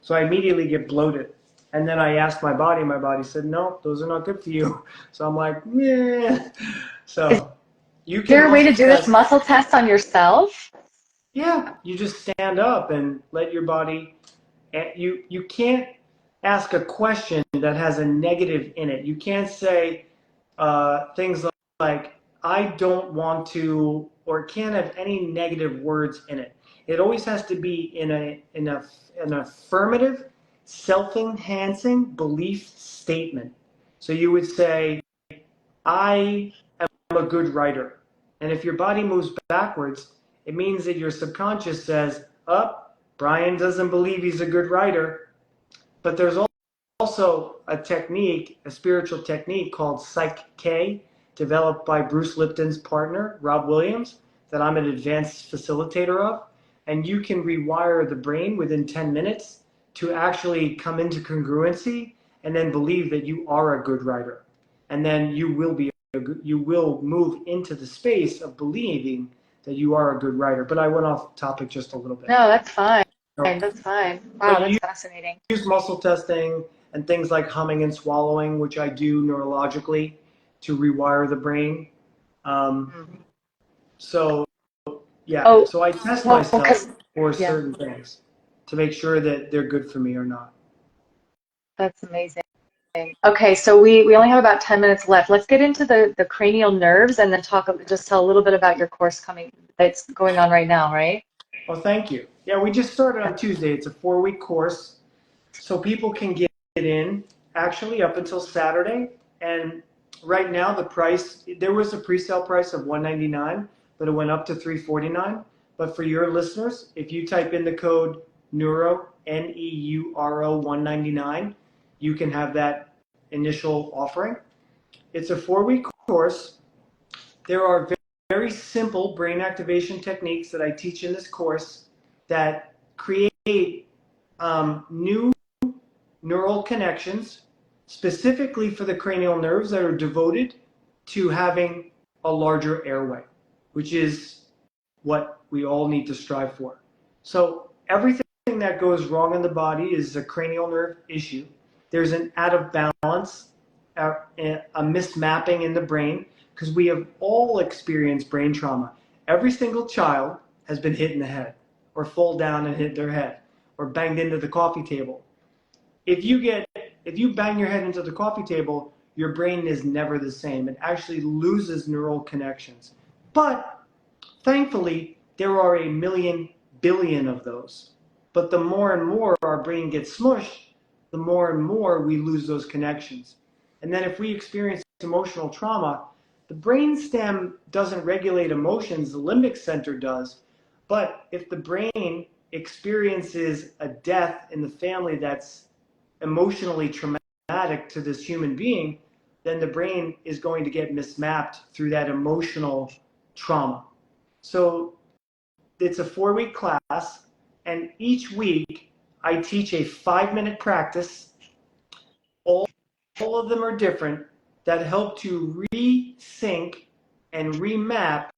So I immediately get bloated. And then I asked my body said, no, those are not good for you. So I'm like, yeah. Is So you can there a way to muscle do this test. muscle test on yourself? Yeah, you just stand up and let your body, you can't ask a question that has a negative in it. You can't say things like, I don't want to, or it can't have any negative words in it. It always has to be in an affirmative, self-enhancing belief statement. So you would say, I am a good writer. And if your body moves backwards, it means that your subconscious says, Bryan doesn't believe he's a good writer. But there's also a technique, a spiritual technique called Psych K, developed by Bruce Lipton's partner, Rob Williams, that I'm an advanced facilitator of. And you can rewire the brain within 10 minutes to actually come into congruency and then believe that you are a good writer. And then you will move into the space of believing that you are a good writer. But I went off topic just a little bit. No, that's fine. So, That's fine. Wow, but that's you fascinating. use muscle testing and things like humming and swallowing, which I do neurologically to rewire the brain. Um, Mhm. so Yeah, Oh, so I test well, myself because, for yeah, certain things to make sure that they're good for me or not. that's amazing. Okay, so we only have about 10 minutes left. Let's get into the cranial nerves and then just tell a little bit about your course that's going on right now, right? Well, thank you. Yeah, we just started on Tuesday. It's a 4-week course, so people can get in actually up until Saturday. And right now, the price, there was a pre-sale price of $199, but it went up to $349. But for your listeners, if you type in the code NEURO, NEURO 199, you can have that initial offering. It's a 4-week course. There are very simple brain activation techniques that I teach in this course that create new neural connections specifically for the cranial nerves that are devoted to having a larger airway, which is what we all need to strive for. So everything that goes wrong in the body is a cranial nerve issue. There's an out of balance, a mismapping in the brain, because we have all experienced brain trauma. Every single child has been hit in the head, or fall down and hit their head, or banged into the coffee table. If you bang your head into the coffee table, your brain is never the same. It actually loses neural connections. But thankfully, there are a million billion of those. But the more and more our brain gets smushed, the more and more we lose those connections. And then if we experience emotional trauma, the brain stem doesn't regulate emotions, the limbic center does. But if the brain experiences a death in the family that's emotionally traumatic to this human being, then the brain is going to get mismapped through that emotional trauma. So it's a 4-week class, and each week I teach a 5-minute practice. All of them are different that help to resync and remap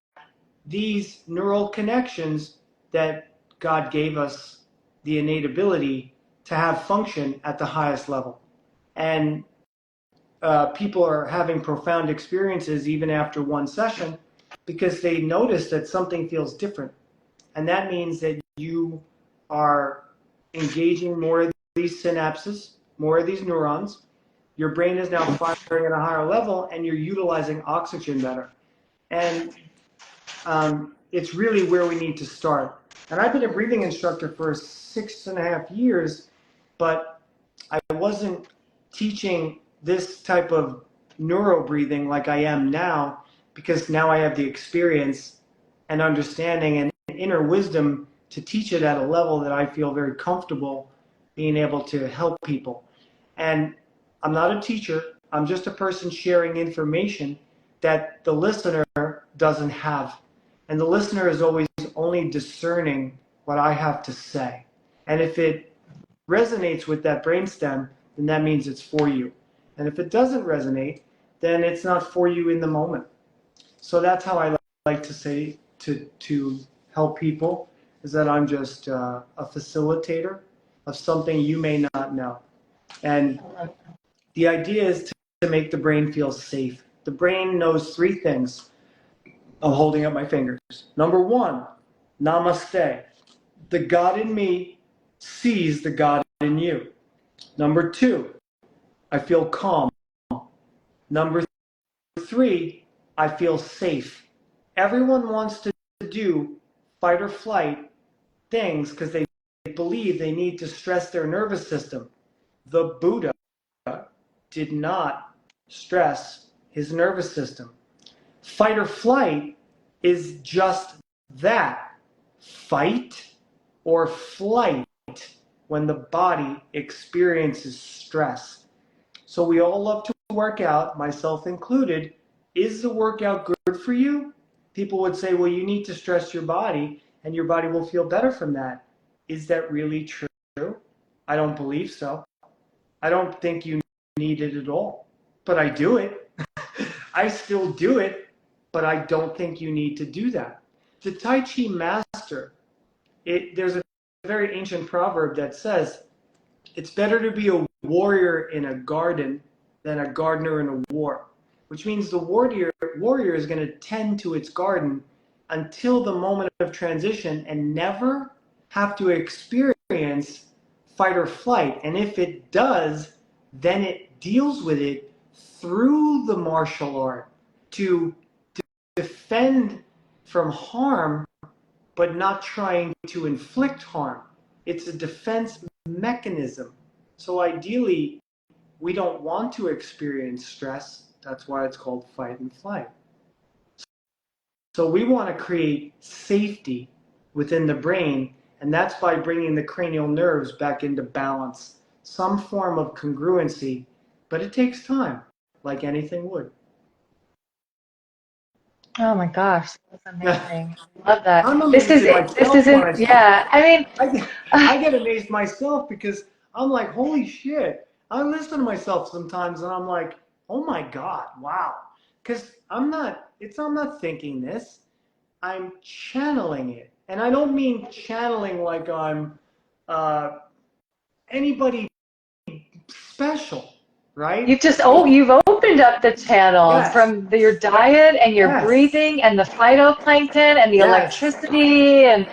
these neural connections that God gave us the innate ability to have function at the highest level. And people are having profound experiences even after one session because they notice that something feels different. And that means that you are engaging more of these synapses, more of these neurons. Your brain is now firing at a higher level and you're utilizing oxygen better. And it's really where we need to start. And I've been a breathing instructor for 6.5 years, but I wasn't teaching this type of neuro breathing like I am now, because now I have the experience and understanding and inner wisdom to teach it at a level that I feel very comfortable being able to help people. And I'm not a teacher, I'm just a person sharing information that the listener doesn't have. And the listener is always only discerning what I have to say. And if it resonates with that brainstem, then that means it's for you. And if it doesn't resonate, then it's not for you in the moment. So that's how I like to say to help people, is that I'm just a facilitator of something you may not know. And the idea is to make the brain feel safe. The brain knows 3 things. I'm holding up my fingers. Number 1, namaste. The God in me sees the God in you. Number 2, I feel calm. Number 3, I feel safe. Everyone wants to do fight or flight things because they believe they need to stress their nervous system. The Buddha did not stress his nervous system. Fight or flight is just that, fight or flight, when the body experiences stress. So we all love to work out, myself included. Is the workout good for you? People would say, well, you need to stress your body and your body will feel better from that. Is that really true? I don't believe so. I don't think you need it at all, but I do it. I still do it, but I don't think you need to do that. The Tai Chi master, there's a very ancient proverb that says, it's better to be a warrior in a garden than a gardener in a war, which means the warrior is going to tend to its garden until the moment of transition and never have to experience fight or flight. And if it does, then it deals with it through the martial art to defend from harm, but not trying to inflict harm. It's a defense mechanism. So ideally, we don't want to experience stress. That's why it's called fight and flight. So we want to create safety within the brain, and that's by bringing the cranial nerves back into balance, some form of congruency, but it takes time, like anything would. Oh my gosh, that's amazing. Love that. I'm This amazed at myself when I isn't, speak. yeah, I mean, I get amazed myself because I'm like, holy shit. I listen to myself sometimes and I'm like, oh my God, wow. Because I'm not thinking this. I'm channeling it. And I don't mean channeling like I'm anybody special, right? you've opened up the channel Yes, from your diet and your yes, breathing and the phytoplankton and the yes, electricity. And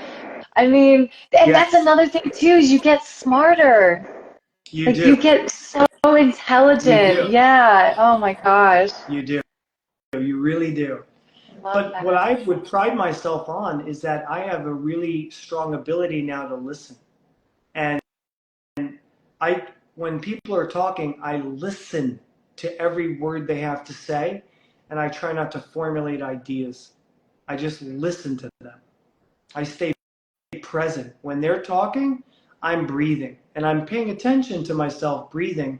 I mean, and that's yes. another thing too, is you get smarter. You Like you do. get so You intelligent. do. Yeah. Oh my gosh. You do. You really do. Love But what that. I would pride myself on is that I have a really strong ability now to listen. And when people are talking, I listen to every word they have to say, and I try not to formulate ideas. I just listen to them. I stay present. When they're talking, I'm breathing, and I'm paying attention to myself breathing,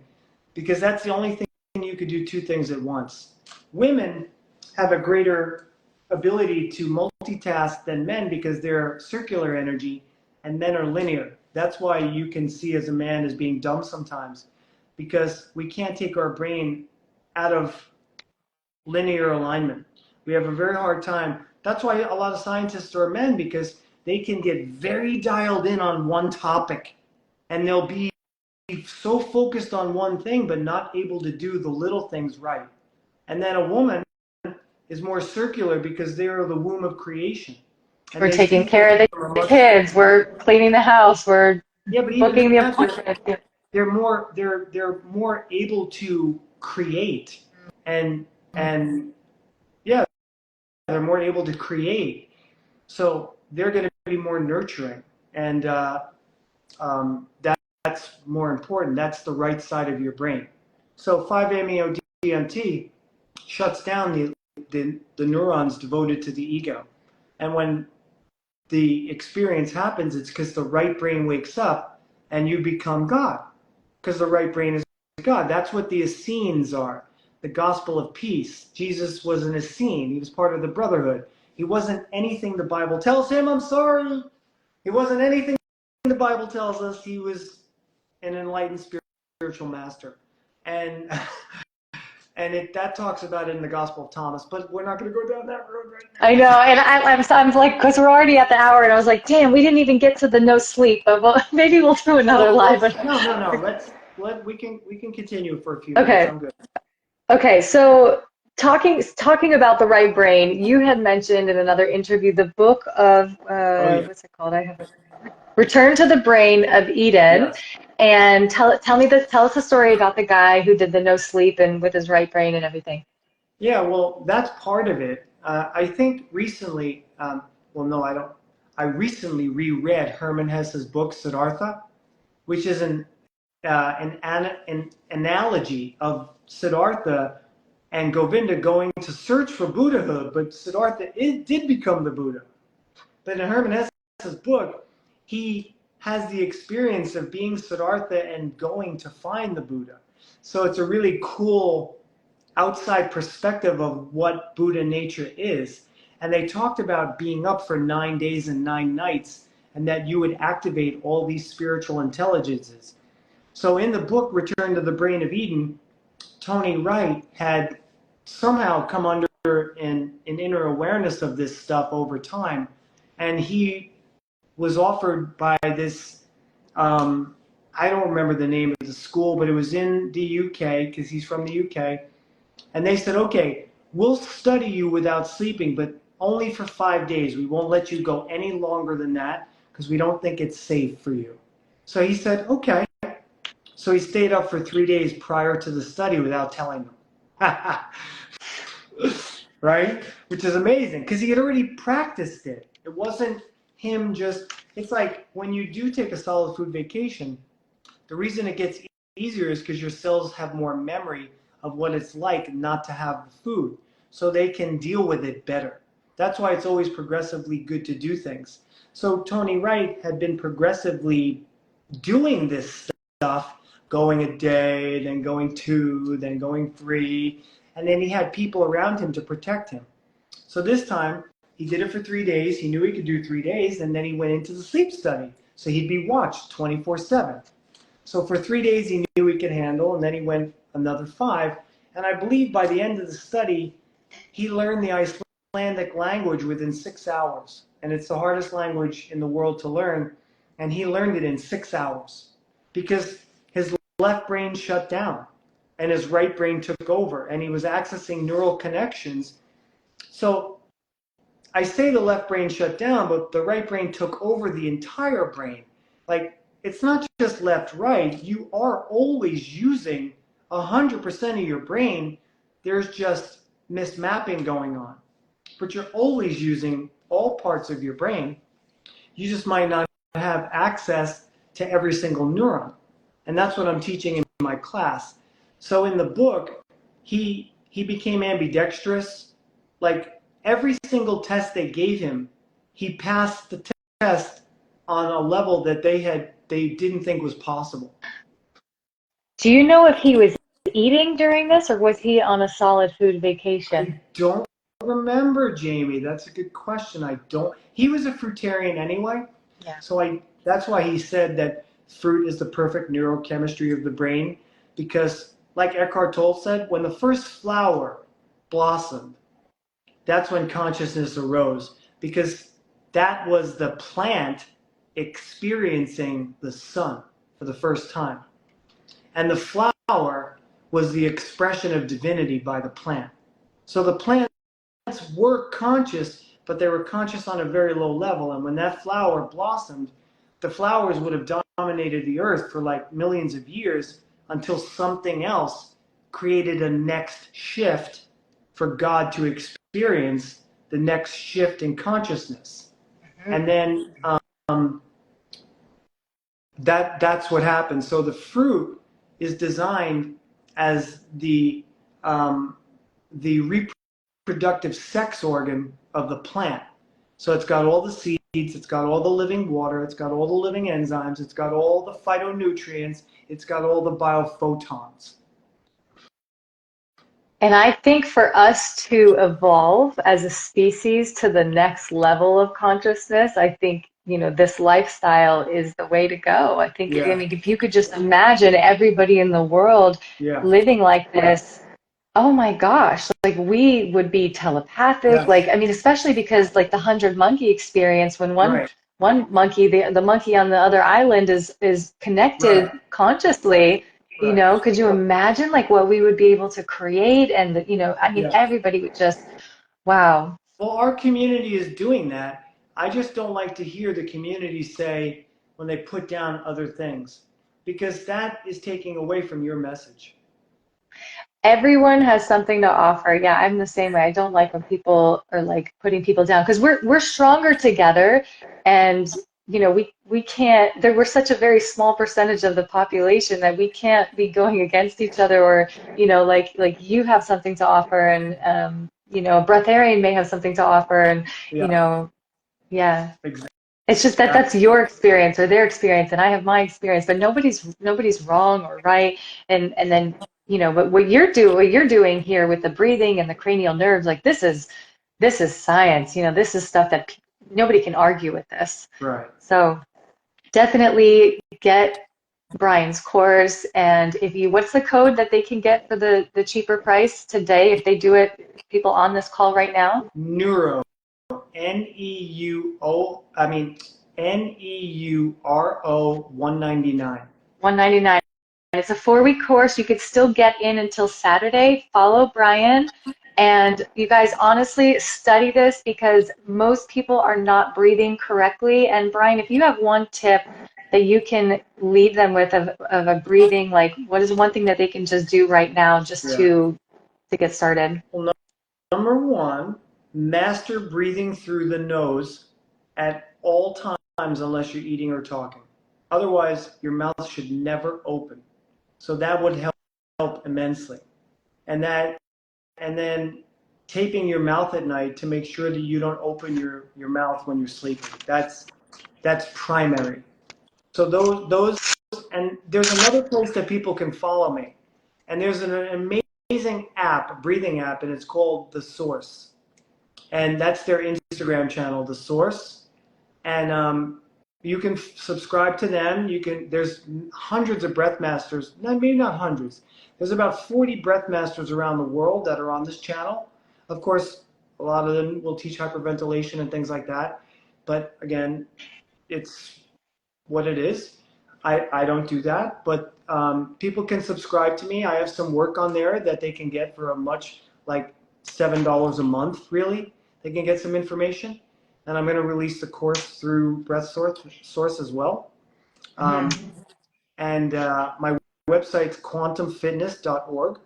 because that's the only thing you could do two things at once. Women have a greater ability to multitask than men because they're circular energy and men are linear. That's why you can see as a man as being dumb sometimes, because we can't take our brain out of linear alignment. We have a very hard time. That's why a lot of scientists are men, because they can get very dialed in on one topic and they'll be so focused on one thing but not able to do the little things right. And then a woman is more circular because they are the womb of creation and We're they taking see care things of from a the much, kids. We're cleaning the house. We're yeah, but even booking the that, appointment. they're more able to create and yeah, they're more able to create. So they're going to be more nurturing, and that's more important. That's the right side of your brain. So 5-MeO-DMT shuts down the neurons devoted to the ego. And when the experience happens, it's because the right brain wakes up and you become God. Because the right brain is God. That's what the Essenes are. The gospel of peace. Jesus was an Essene. He was part of the brotherhood. He wasn't anything the Bible tells him. I'm sorry. He wasn't anything the Bible tells us. He was an enlightened spiritual master. And that talks about it in the Gospel of Thomas, but we're not going to go down that road right I now. know, and I'm like, because we're already at the hour, and I was like, damn, we didn't even get to the no sleep, but maybe we'll do another Well, live. no. We can continue for a few minutes. Okay, I'm good. okay. So talking about the right brain, you had mentioned in another interview the book of Oh yeah. what's it called? I have Return to the Brain of Eden, Yes. and tell us a story about the guy who did the no sleep and with his right brain and everything. Yeah. Well, that's part of it. I think recently. Well, no, I don't. I recently reread Hermann Hesse's book Siddhartha, which is an analogy of Siddhartha and Govinda going to search for Buddhahood, but Siddhartha did become the Buddha. But in Hermann Hesse's book, he has the experience of being Siddhartha and going to find the Buddha. So it's a really cool outside perspective of what Buddha nature is. And they talked about being up for 9 days and 9 nights, and that you would activate all these spiritual intelligences. So in the book Return to the Brain of Eden, Tony Wright had somehow come under an inner awareness of this stuff over time, and he was offered by this, I don't remember the name of the school, but it was in the UK because he's from the UK, and they said, okay, we'll study you without sleeping, but only for 5 days. We won't let you go any longer than that because we don't think it's safe for you. So he said, okay. So he stayed up for 3 days prior to the study without telling them. Right? Which is amazing because he had already practiced it. It wasn't him just, it's like when you do take a solid food vacation, the reason it gets easier is because your cells have more memory of what it's like not to have the food, so they can deal with it better. That's why it's always progressively good to do things. So Tony Wright had been progressively doing this stuff, going a day, then going 2, then going 3, and then he had people around him to protect him. So this time, he did it for 3 days. He knew he could do 3 days, and then he went into the sleep study. So he'd be watched 24/7. So for 3 days, he knew he could handle, and then he went another 5. And I believe by the end of the study, he learned the Icelandic language within 6 hours. And it's the hardest language in the world to learn. And he learned it in 6 hours because his left brain shut down and his right brain took over, and he was accessing neural connections. So I say the left brain shut down, but the right brain took over the entire brain. Like, it's not just left, right. You are always using 100% of your brain. There's just mismapping going on. But you're always using all parts of your brain. You just might not have access to every single neuron. And that's what I'm teaching in my class. So in the book, he became ambidextrous. Like, every single test they gave him, he passed the test on a level that they didn't think was possible. Do you know if he was eating during this or was he on a solid food vacation? I don't remember, Jamie. That's a good question. I don't. He was a fruitarian anyway. Yeah. So that's why he said that fruit is the perfect neurochemistry of the brain, because like Eckhart Tolle said, when the first flower blossomed, that's when consciousness arose, because that was the plant experiencing the sun for the first time. And the flower was the expression of divinity by the plant. So the plants were conscious, but they were conscious on a very low level. And when that flower blossomed, the flowers would have dominated the earth for like millions of years until something else created a next shift for God to experience the next shift in consciousness. Mm-hmm. And then that's what happens. So the fruit is designed as the reproductive sex organ of the plant. So it's got all the seeds, it's got all the living water, it's got all the living enzymes, it's got all the phytonutrients, it's got all the biophotons. And I think for us to evolve as a species to the next level of consciousness, I think, this lifestyle is the way to go. I think, I mean, if you could just imagine everybody in the world living like this, oh my gosh, like we would be telepathic. Yes. Like, I mean, especially because like the 100 monkey experience, when one monkey, the monkey on the other island is connected consciously. Right. Could you imagine like what we would be able to create? And, I mean, everybody would just, wow. Well, our community is doing that. I just don't like to hear the community say when they put down other things, because that is taking away from your message. Everyone has something to offer. Yeah, I'm the same way. I don't like when people are like putting people down, because we're stronger together, and we can't, we're such a very small percentage of the population that we can't be going against each other, or like you have something to offer, and a breatharian may have something to offer, and Exactly. It's just that's your experience or their experience, and I have my experience, but nobody's wrong or right, and then but what you're doing here with the breathing and the cranial nerves, like this is science. This is stuff that nobody can argue with this. Right. So definitely get Bryan's course, and what's the code that they can get for the cheaper price today if they do it, people on this call right now? Neuro, Neuro, $199. $199. It's a 4-week course. You could still get in until Saturday. Follow Bryan And you guys honestly study this because most people are not breathing correctly. And Bryan, if you have one tip that you can leave them with of a breathing, like what is one thing that they can just do right now just Yeah. to get started? Well, number one, master breathing through the nose at all times unless you're eating or talking. Otherwise, your mouth should never open. So that would help immensely. And then taping your mouth at night to make sure that you don't open your mouth when you're sleeping. That's primary. So those and there's another place that people can follow me. And there's an amazing app, breathing app, and it's called The Source. And that's their Instagram channel, The Source. And you can subscribe to them. There's hundreds of breath masters, maybe not hundreds. There's about 40 breath masters around the world that are on this channel. Of course, a lot of them will teach hyperventilation and things like that. But again, it's what it is. I don't do that, but people can subscribe to me. I have some work on there that they can get for a much, like $7 a month, really. They can get some information. And I'm going to release the course through Breath Source as well. And my website's quantumfitness.org.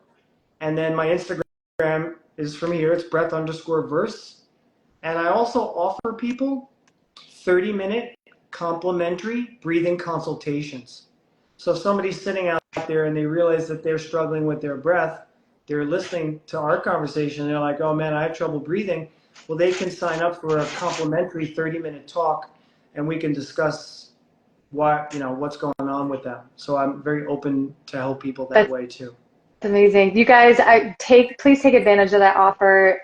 And then my Instagram is from here. It's breath_verse. And I also offer people 30-minute complimentary breathing consultations. So if somebody's sitting out there and they realize that they're struggling with their breath, they're listening to our conversation, they're like, oh man, I have trouble breathing. Well, they can sign up for a complimentary 30-minute talk and we can discuss what's going on with them. So I'm very open to help people that way too. It's amazing. You guys, please take advantage of that offer.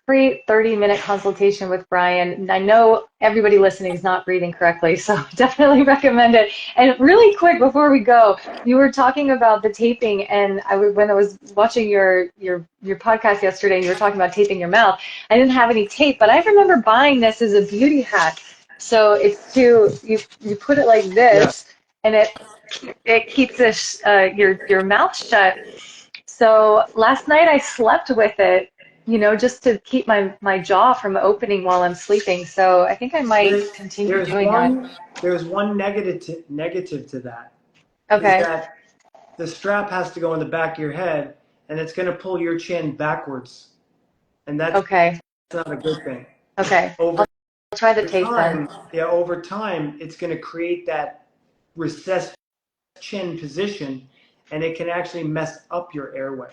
Free 30-minute consultation with Bryan. I know everybody listening is not breathing correctly, so definitely recommend it. And really quick before we go, you were talking about the taping, and when I was watching your podcast yesterday, you were talking about taping your mouth. I didn't have any tape, but I remember buying this as a beauty hack. So it's you put it like this, and it keeps your mouth shut. So last night I slept with it, just to keep my jaw from opening while I'm sleeping. So I think I might continue doing that. There's one negative to that. Okay. Is that the strap has to go in the back of your head, and it's going to pull your chin backwards, and that's not a good thing. Okay. I'll try the tape then. Yeah, over time, it's going to create that recessed chin position, and it can actually mess up your airway.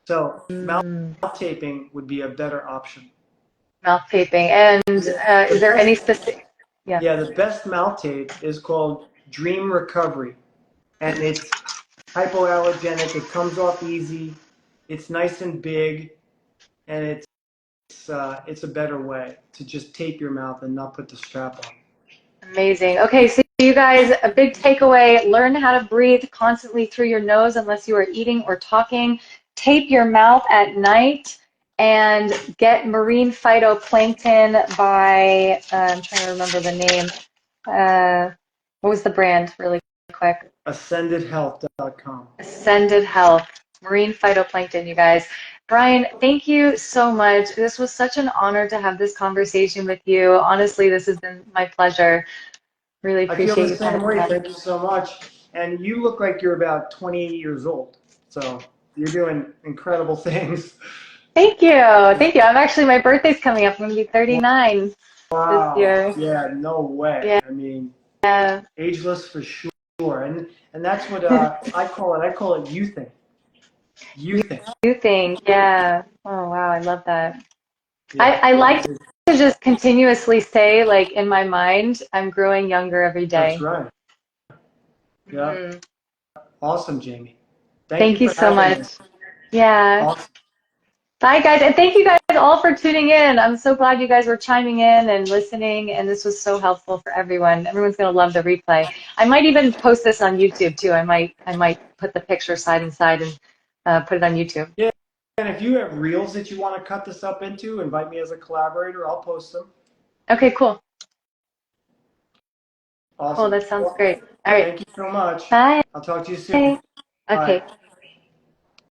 So mouth taping would be a better option. Mouth taping. And is there any specific? Yeah, the best mouth tape is called Dream Recovery, and it's hypoallergenic. It comes off easy. It's nice and big, and it's a better way to just tape your mouth and not put the strap on. Amazing. Okay, so you guys, a big takeaway: learn how to breathe constantly through your nose unless you are eating or talking. Tape your mouth at night, and get marine phytoplankton by I'm trying to remember the name. What was the brand, really quick? AscendedHealth.com. Ascended Health, marine phytoplankton, you guys. Bryan, thank you so much. This was such an honor to have this conversation with you. Honestly, this has been my pleasure. Really appreciate you. I feel the same way. Thank you so much. And you look like you're about 28 years old. So you're doing incredible things. Thank you. Thank you. My birthday's coming up. I'm going to be 39 this year. Yeah, no way. Yeah. I mean, ageless for sure. And that's what I call it. I call it youthing. Youthing, yeah. Oh, wow. I love that. Yeah. I like to just continuously say, like, in my mind, I'm growing younger every day. That's right. Yeah. Awesome, Jamie. Thank you so much. Yeah. Awesome. Bye, guys. And thank you guys all for tuning in. I'm so glad you guys were chiming in and listening, and this was so helpful for everyone. Everyone's going to love the replay. I might even post this on YouTube, too. I might put the picture side and side and put it on YouTube. Yeah. And if you have reels that you want to cut this up into, invite me as a collaborator. I'll post them. Okay, cool. Awesome. Cool, that sounds great. All right. Thank you so much. Bye. I'll talk to you soon. Okay. Bye.